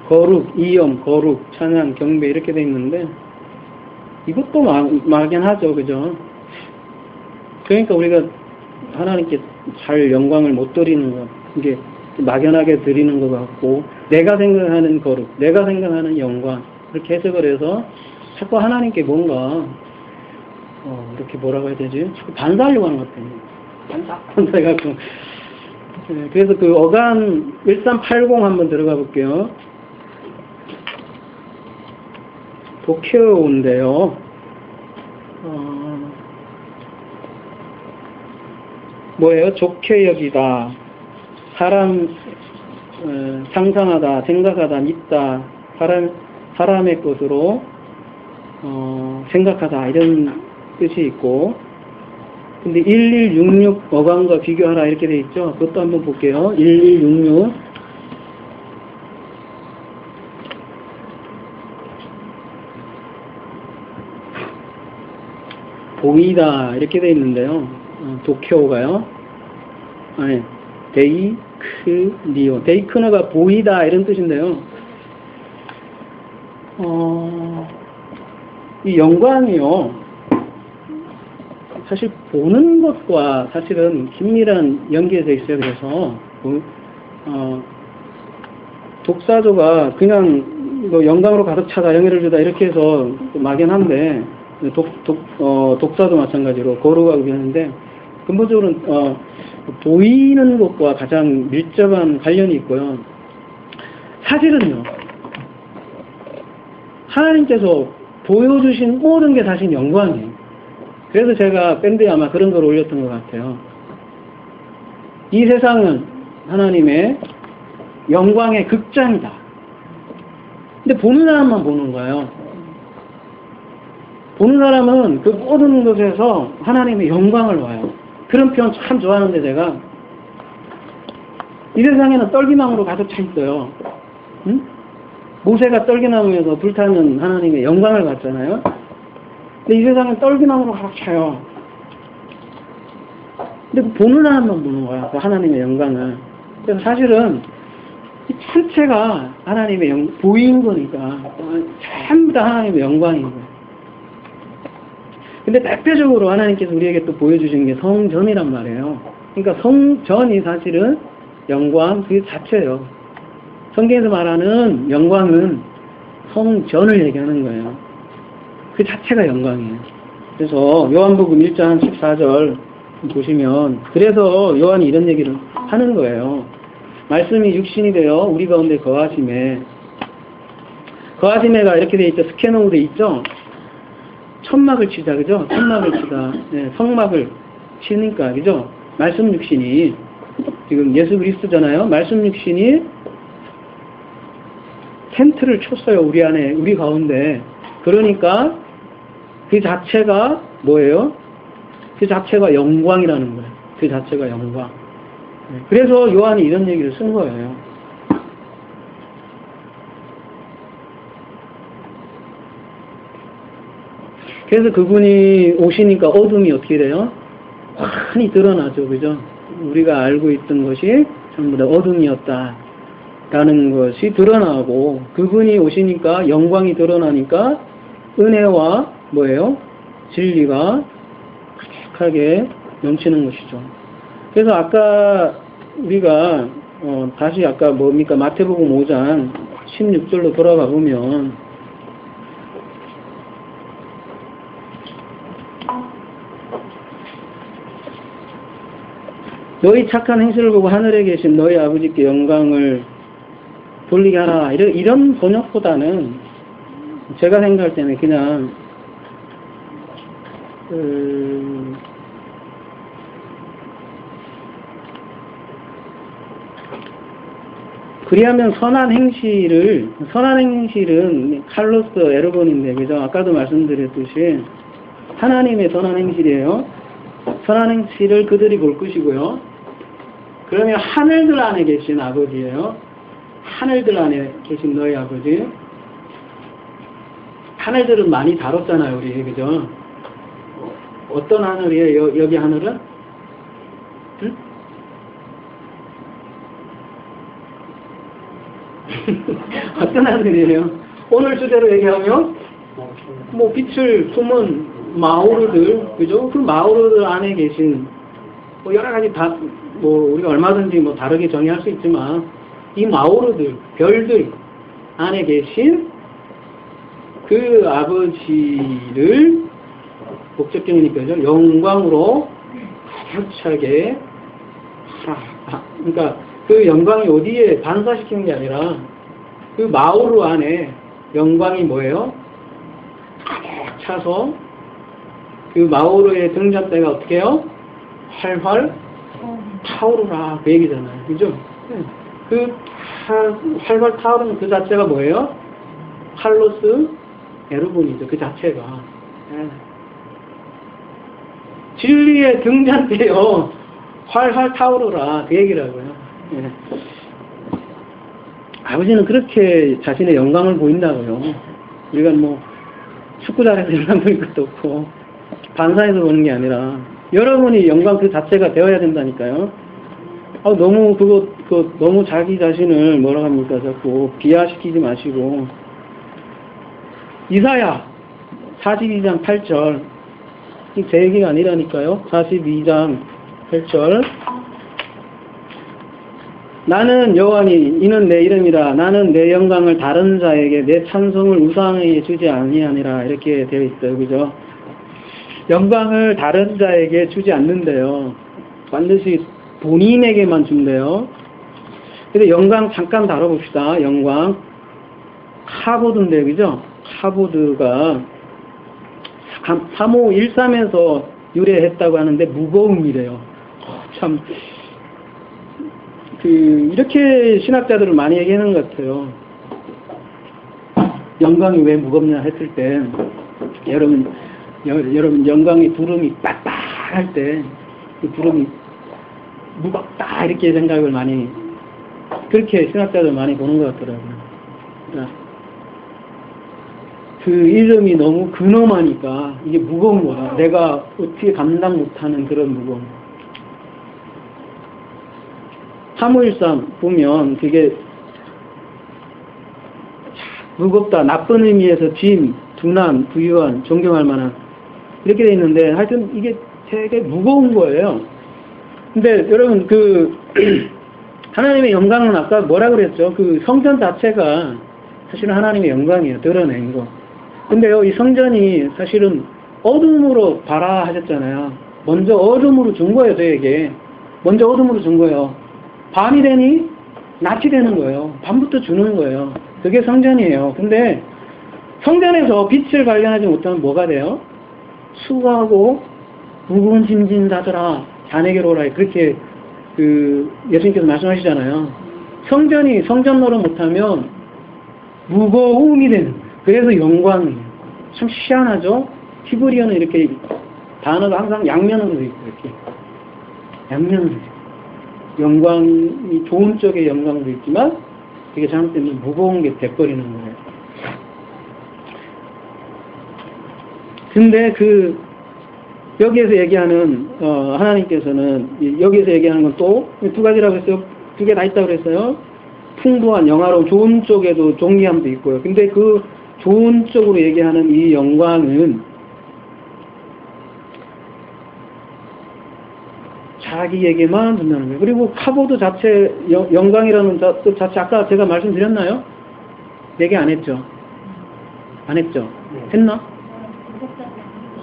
A: 거룩, 이염, 거룩, 찬양, 경배 이렇게 돼 있는데 이것도 막연하죠. 그죠? 그러니까 우리가 하나님께 잘 영광을 못 드리는 것, 이게 막연하게 드리는 것 같고 내가 생각하는 거룩, 내가 생각하는 영광 이렇게 해석을 해서 자꾸 하나님께 뭔가 이렇게 뭐라고 해야 되지? 자꾸 반사하려고 하는 것 같아요. 반사해갖고 그래서 그 어간 1380 한번 들어가 볼게요. 도쿄인데요. 뭐예요? 좋게 여기다, 사람 상상하다, 생각하다, 믿다, 사람의 것으로 생각하다 이런 뜻이 있고, 근데 1166 어간과 비교하라 이렇게 돼 있죠. 그것도 한번 볼게요. 1166 보이다 이렇게 돼 있는데요. 도쿄가요. 아니 데이크니오, 데이크너가 보이다 이런 뜻인데요. 이 영광이요. 사실 보는 것과 사실은 긴밀한 연계되어 있어요. 그래서 독사조가 그냥 영광으로 가득 차다, 영예를 주다 이렇게 해서 막연한데 독사도 마찬가지로 거룩하고 하는데 근본적으로는 보이는 것과 가장 밀접한 관련이 있고요. 사실은요, 하나님께서 보여주신 모든 게 사실 영광이에요. 그래서 제가 밴드에 아마 그런 걸 올렸던 것 같아요. 이 세상은 하나님의 영광의 극장이다. 근데 보는 사람만 보는 거예요. 보는 사람은 그 모든 것에서 하나님의 영광을 봐요. 그런 표현 참 좋아하는데 제가 이 세상에는 떨기나무로 가득 차 있어요. 응? 모세가 떨기나무에서 불타는 하나님의 영광을 봤잖아요. 근데 이 세상은 떨기나무로 가득 차요. 근데 그 보는 사람만 보는 거야. 그 하나님의 영광을. 그래서 사실은 이 전체가 하나님의 보인 거니까 전부 다 하나님의 영광인 거예요. 근데 대표적으로 하나님께서 우리에게 또 보여주신 게 성전이란 말이에요. 그러니까 성전이 사실은 영광 그 자체예요. 성경에서 말하는 영광은 성전을 얘기하는 거예요. 그 자체가 영광이에요. 그래서 요한복음 1장 14절 보시면 그래서 요한이 이런 얘기를 하는 거예요. 말씀이 육신이 되어 우리 가운데 거하심에, 거하심에가 이렇게 돼 있죠. 스캐너로 돼 있죠. 천막을 치자, 그죠? 천막을 치다. 네, 성막을 치니까, 그죠? 말씀 육신이, 지금 예수 그리스도잖아요. 말씀 육신이 텐트를 쳤어요. 우리 안에, 우리 가운데. 그러니까 그 자체가 뭐예요? 그 자체가 영광이라는 거예요. 그 자체가 영광. 네, 그래서 요한이 이런 얘기를 쓴 거예요. 그래서 그분이 오시니까 어둠이 어떻게 돼요? 환히 드러나죠. 그죠? 우리가 알고 있던 것이 전부 다 어둠이었다 라는 것이 드러나고, 그분이 오시니까 영광이 드러나니까 은혜와 뭐예요? 진리가 가득하게 넘치는 것이죠. 그래서 아까 우리가 다시 아까 뭡니까? 마태복음 5장 16절로 돌아가 보면 너희 착한 행실을 보고 하늘에 계신 너희 아버지께 영광을 돌리게 하라. 이런 번역보다는 제가 생각할 때는 그냥 그리하면 선한 행실은 칼로스 에르본인데, 그죠? 아까도 말씀드렸듯이 하나님의 선한 행실이에요. 선한 행실을 그들이 볼 것이고요. 그러면 하늘들 안에 계신 아버지예요. 하늘들 안에 계신 너희 아버지. 하늘들은 많이 다뤘잖아요, 우리. 그죠? 어떤 하늘이에요? 여기 하늘은? 응? 어떤 하늘이에요? 오늘 주제로 얘기하면 뭐 빛을 품은 마오르들, 그죠? 그 마오르들 안에 계신 뭐 여러 가지 우리가 얼마든지 뭐 다르게 정의할 수 있지만 이 마오르들, 별들 안에 계신 그 아버지를 목적경이니까요. 영광으로 가득 차게 하라. 그러니까 그 영광이 어디에 반사시키는 게 아니라 그 마오르 안에 영광이 뭐예요? 가득 차서 그 마오르의 등잔대가 어떻게 해요? 활활 타오르라. 그 얘기잖아요. 그죠? 그 활활 타오르는 그 자체가 뭐예요? 칼로스 에르본이죠. 그 자체가. 진리의 등잔대요. 활활 타오르라. 그 얘기라고요. 아버지는 그렇게 자신의 영광을 보인다고요. 우리가 뭐 축구장에서 영광 보일 것도 없고 반사에서 보는 게 아니라 여러분이 영광 그 자체가 되어야 된다니까요. 너무 너무 자기 자신을 뭐라 합니까? 자꾸 비하시키지 마시고. 이사야 42장 8절. 제 얘기가 아니라니까요. 42장 8절. 나는 여호와니 이는 내 이름이라. 나는 내 영광을 다른 자에게 내 찬송을 우상에게 주지 아니하니라. 이렇게 되어 있어요. 그죠? 영광을 다른 자에게 주지 않는데요. 반드시 본인에게만 준대요. 근데 영광 잠깐 다뤄봅시다. 영광. 카보드인데, 그죠? 카보드가 3513에서 유래했다고 하는데 무거움이래요. 참, 이렇게 신학자들을 많이 얘기하는 것 같아요. 영광이 왜 무겁냐 했을 때, 여러분, 영광의 구름이 빡빡할 때, 그 구름이 무겁다, 이렇게 생각을 많이, 그렇게 신학자들 많이 보는 것 같더라고요. 그 이름이 너무 근엄하니까 이게 무거운 거야. 내가 어떻게 감당 못하는 그런 무거움. 3513 보면 그게 무겁다, 나쁜 의미에서 짐, 둔한, 부유한, 존경할 만한 이렇게 돼 있는데 하여튼 이게 되게 무거운 거예요. 근데 여러분 하나님의 영광은 아까 뭐라 그랬죠? 그 성전 자체가 사실은 하나님의 영광이에요. 드러낸 거. 근데요, 이 성전이 사실은 어둠으로 봐라 하셨잖아요. 먼저 어둠으로 준 거예요, 저에게. 먼저 어둠으로 준 거예요. 밤이 되니 낮이 되는 거예요. 밤부터 주는 거예요. 그게 성전이에요. 근데 성전에서 빛을 발견하지 못하면 뭐가 돼요? 수고하고 무거운 짐진 자들아 자네게로 오라. 그렇게 예수님께서 말씀하시잖아요. 성전이 성전 노릇 못하면 무거움이 되는 거예요. 그래서 영광이에요. 참 희한하죠? 히브리어는 이렇게 단어가 항상 양면으로 돼 있고 이렇게 양면으로 돼 있고 영광이 좋은 쪽에 영광도 있지만 그게 잘못되면 무거운 게 돼버리는 거예요. 근데 여기에서 얘기하는 하나님께서는 여기에서 얘기하는 건 또 두 가지라고 했어요. 두 개 다 있다고 그랬어요. 풍부한 영화로운 좋은 쪽에도 존귀함도 있고요. 근데 그 좋은 쪽으로 얘기하는 이 영광은 자기에게만 준다는 거예요. 그리고 카보드 자체, 영광이라는 뜻 자체, 아까 제가 말씀드렸나요? 얘기 안 했죠? 안 했죠? 했나?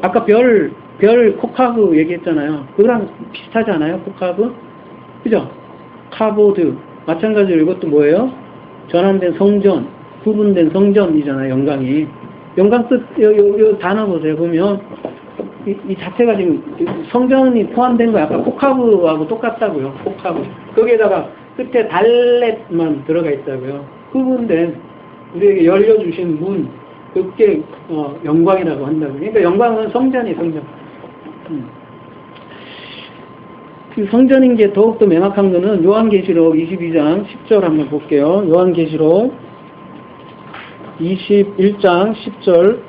A: 아까 별 코카브 얘기했잖아요. 그거랑 비슷하지 않아요? 코카브? 그죠? 카보드. 마찬가지로 이것도 뭐예요? 전환된 성전, 구분된 성전이잖아요, 영광이. 영광 뜻, 요 단어 보세요. 보면, 이 자체가 지금 성전이 포함된 거 약간 코카브하고 똑같다고요. 코카브. 거기에다가 끝에 달렛만 들어가 있다고요. 구분된, 우리에게 열려주신 문, 그게 영광이라고 한다고요. 그러니까 영광은 성전이 성전. 그 성전인 게 더욱더 명확한 거는 요한계시록 22장 10절 한번 볼게요. 요한계시록 21장 10절.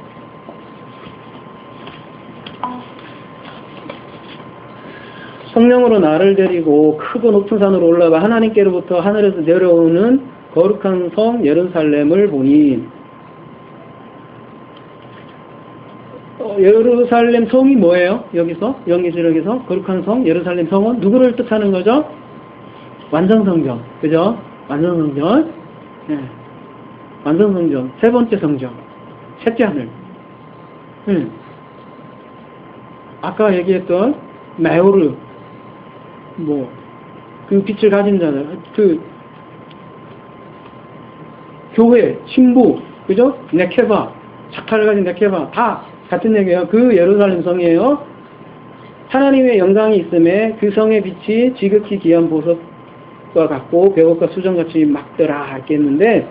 A: 성령으로 나를 데리고 크고 높은 산으로 올라가 하나님께로부터 하늘에서 내려오는 거룩한 성 예루살렘을 보니, 예루살렘 성이 뭐예요? 여기서 요한계시록에서 거룩한 성 예루살렘 성은 누구를 뜻하는 거죠? 완성성전, 그죠? 완성성전, 네. 완성성전, 세 번째 성전, 셋째 하늘. 아까 얘기했던 메오르, 그 빛을 가진 자들, 그 교회, 신부, 그죠? 네케바, 자칼을 가진 네케바, 다 같은 얘기예요. 그 예루살렘 성이에요. 하나님의 영광이 있음에 그 성의 빛이 지극히 귀한 보석과 같고 벽옥과 수정같이 막더라 했겠는데,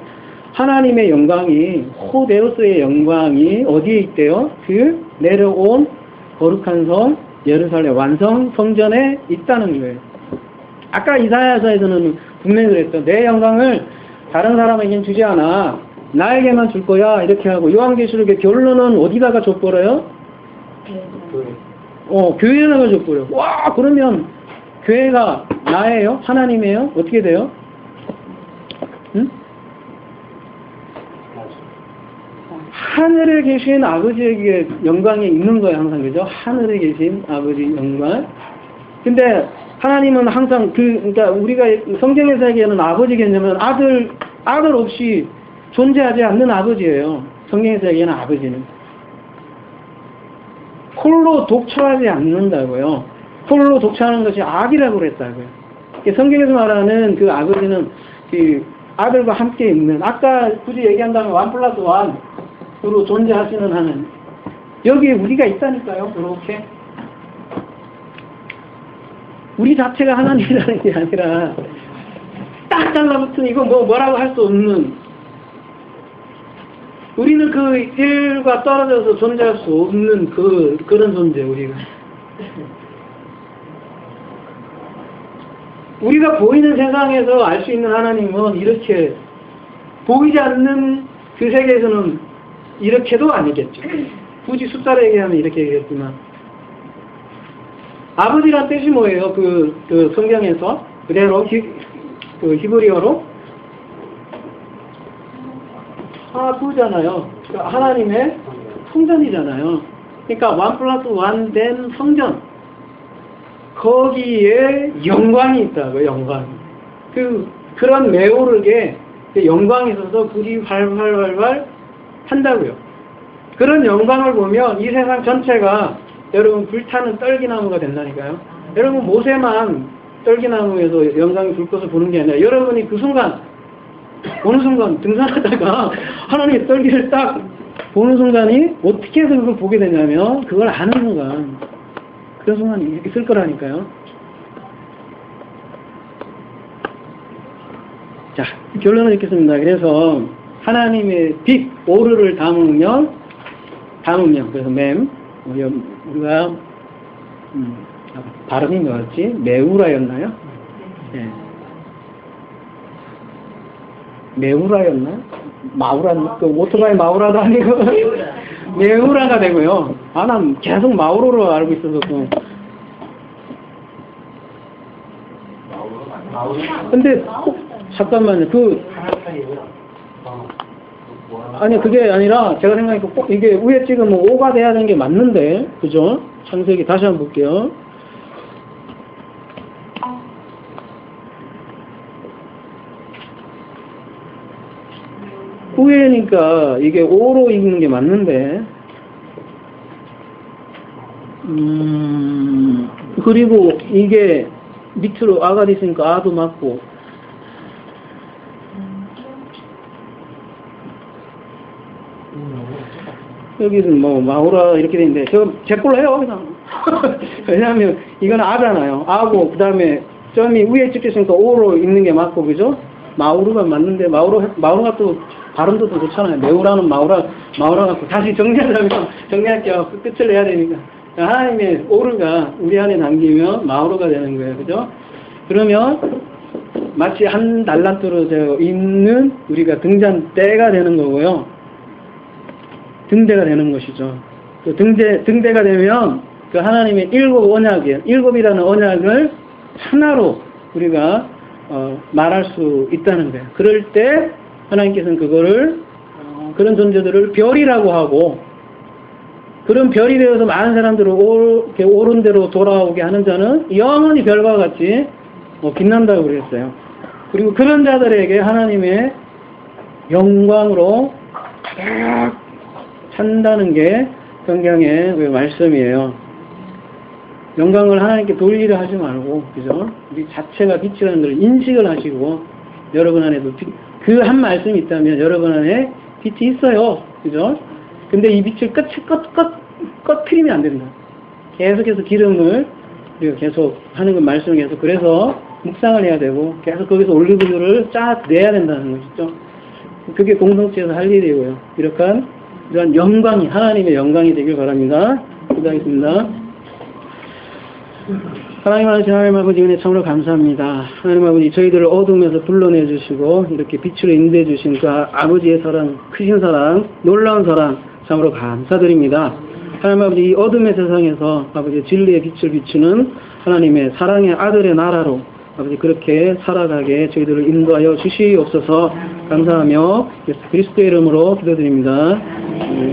A: 하나님의 영광이, 호데오스의 영광이 어디에 있대요? 그 내려온 거룩한 성 예루살렘 완성 성전에 있다는 거예요. 아까 이사야서에서는 분명히 그랬죠. 내 영광을 다른 사람에겐 주지 않아. 나에게만 줄 거야. 이렇게 하고, 요한계시록의 결론은 어디다가 줬버려요? 교회에다가 줬버려. 와, 그러면 교회가 나예요? 하나님이에요? 어떻게 돼요? 응? 하늘에 계신 아버지에게 영광이 있는 거예요, 항상. 그죠? 하늘에 계신 아버지 영광. 근데 하나님은 항상 그러니까 우리가 성경에서 얘기하는 아버지 개념은 아들 없이 존재하지 않는 아버지예요. 성경에서 얘기하는 아버지는. 홀로 독처하지 않는다고요. 홀로 독처하는 것이 악이라고 그랬다고요. 성경에서 말하는 그 아버지는 그 아들과 함께 있는, 아까 굳이 얘기한다면 1+1으로 존재하시는 하나님. 여기에 우리가 있다니까요. 그렇게. 우리 자체가 하나님이라는 게 아니라 딱 달라붙은, 이거 뭐라고 할 수 없는, 우리는 그 일과 떨어져서 존재할 수 없는 그런 존재, 우리가. 우리가 보이는 세상에서 알 수 있는 하나님은 이렇게, 보이지 않는 그 세계에서는 이렇게도 아니겠죠. 굳이 숫자로 얘기하면 이렇게 얘기했지만. 아버지란 뜻이 뭐예요? 그 성경에서 그대로 그 히브리어로 아부잖아요. 그러니까 하나님의 성전이잖아요. 그러니까 1+1 된 성전. 거기에 영광이 있다고요. 영광. 그런 메오르게 영광이 있어서 불이 활활활활 한다고요. 그런 영광을 보면 이 세상 전체가 여러분 불타는 떨기나무가 된다니까요. 여러분 모세만 떨기나무에서 영광이 불꽃을 보는 게 아니라, 여러분이 그 순간, 어느 순간 등산하다가 하나님의 떨기를 딱 보는 순간이 어떻게 해서 그걸 보게 되냐면, 그걸 아는 순간, 그런 순간이 있을 거라니까요. 자, 결론을 읽겠습니다. 그래서 하나님의 빛, 오르를 담으면, 그래서 우리가 발음이 뭐였지? 메우라였나요? 네. 메우라였나? 마우라, 그 오토바이 마우라도 아니고 메우라가 되고요. 난 계속 마우로로 알고 있어서. 근데 잠깐만요. 아니 그게 아니라 제가 생각하니까 꼭 이게 위에 찍으면 5가 돼야 되는 게 맞는데, 그죠? 창세기 다시 한번 볼게요.
B: 우에니까 이게 오로 읽는 게 맞는데, 그리고 이게 밑으로 아가 있으니까 아도 맞고, 여기는 뭐 마오라 이렇게 돼 있는데 제 걸로 해요 그냥. 왜냐하면 이건 아잖아요. 아고 그 다음에 점이 위에 찍혔으니까 오로 읽는 게 맞고, 그죠? 마오루가 맞는데 마오루가 또 발음도 더 좋잖아요. 메우라는 마오라 갖고 다시 정리하자면 정리할게요. 끝을 내야 되니까. 하나님의 오르가 우리 안에 담기면 마오루가 되는 거예요, 그죠? 그러면 마치 한 달란트로 되어 있는 우리가 등잔대가 되는 거고요. 등대가 되는 것이죠. 그 등대가 되면 그 하나님의 일곱 언약이에요. 일곱이라는 언약을 하나로 우리가 말할 수 있다는 거예요. 그럴 때 하나님께서는 그거를 그런 존재들을 별이라고 하고, 그런 별이 되어서 많은 사람들을 옳은 대로 돌아오게 하는 자는 영원히 별과 같이 빛난다고 그랬어요. 그리고 그런 자들에게 하나님의 영광으로 가득 찬다는 게 성경의 말씀이에요. 영광을 하나님께 돌리려 하지 말고, 그죠? 우리 자체가 빛이라는 걸 인식을 하시고, 여러분 안에도 그 한 말씀이 있다면 여러분 안에 빛이 있어요. 그죠? 근데 이 빛을 꺼트리면 안 된다. 계속해서 기름을 우리가 계속 하는 건 말씀을 계속, 그래서 묵상을 해야 되고, 계속 거기서 올리브유를 쫙 내야 된다는 것이죠. 그게 공동체에서 할 일이고요. 이러한 영광이, 하나님의 영광이 되길 바랍니다. 기도하겠습니다. 하나님 아버지 은혜 참으로 감사합니다. 하나님 아버지 저희들을 어둠에서 불러내 주시고 이렇게 빛으로 인도해 주신 그 아버지의 사랑, 크신 사랑, 놀라운 사랑 참으로 감사드립니다. 하나님 아버지 이 어둠의 세상에서 아버지 진리의 빛을 비추는 하나님의 사랑의 아들의 나라로 아버지 그렇게 살아가게 저희들을 인도하여 주시옵소서. 감사하며 예수 그리스도의 이름으로 기도드립니다. 네.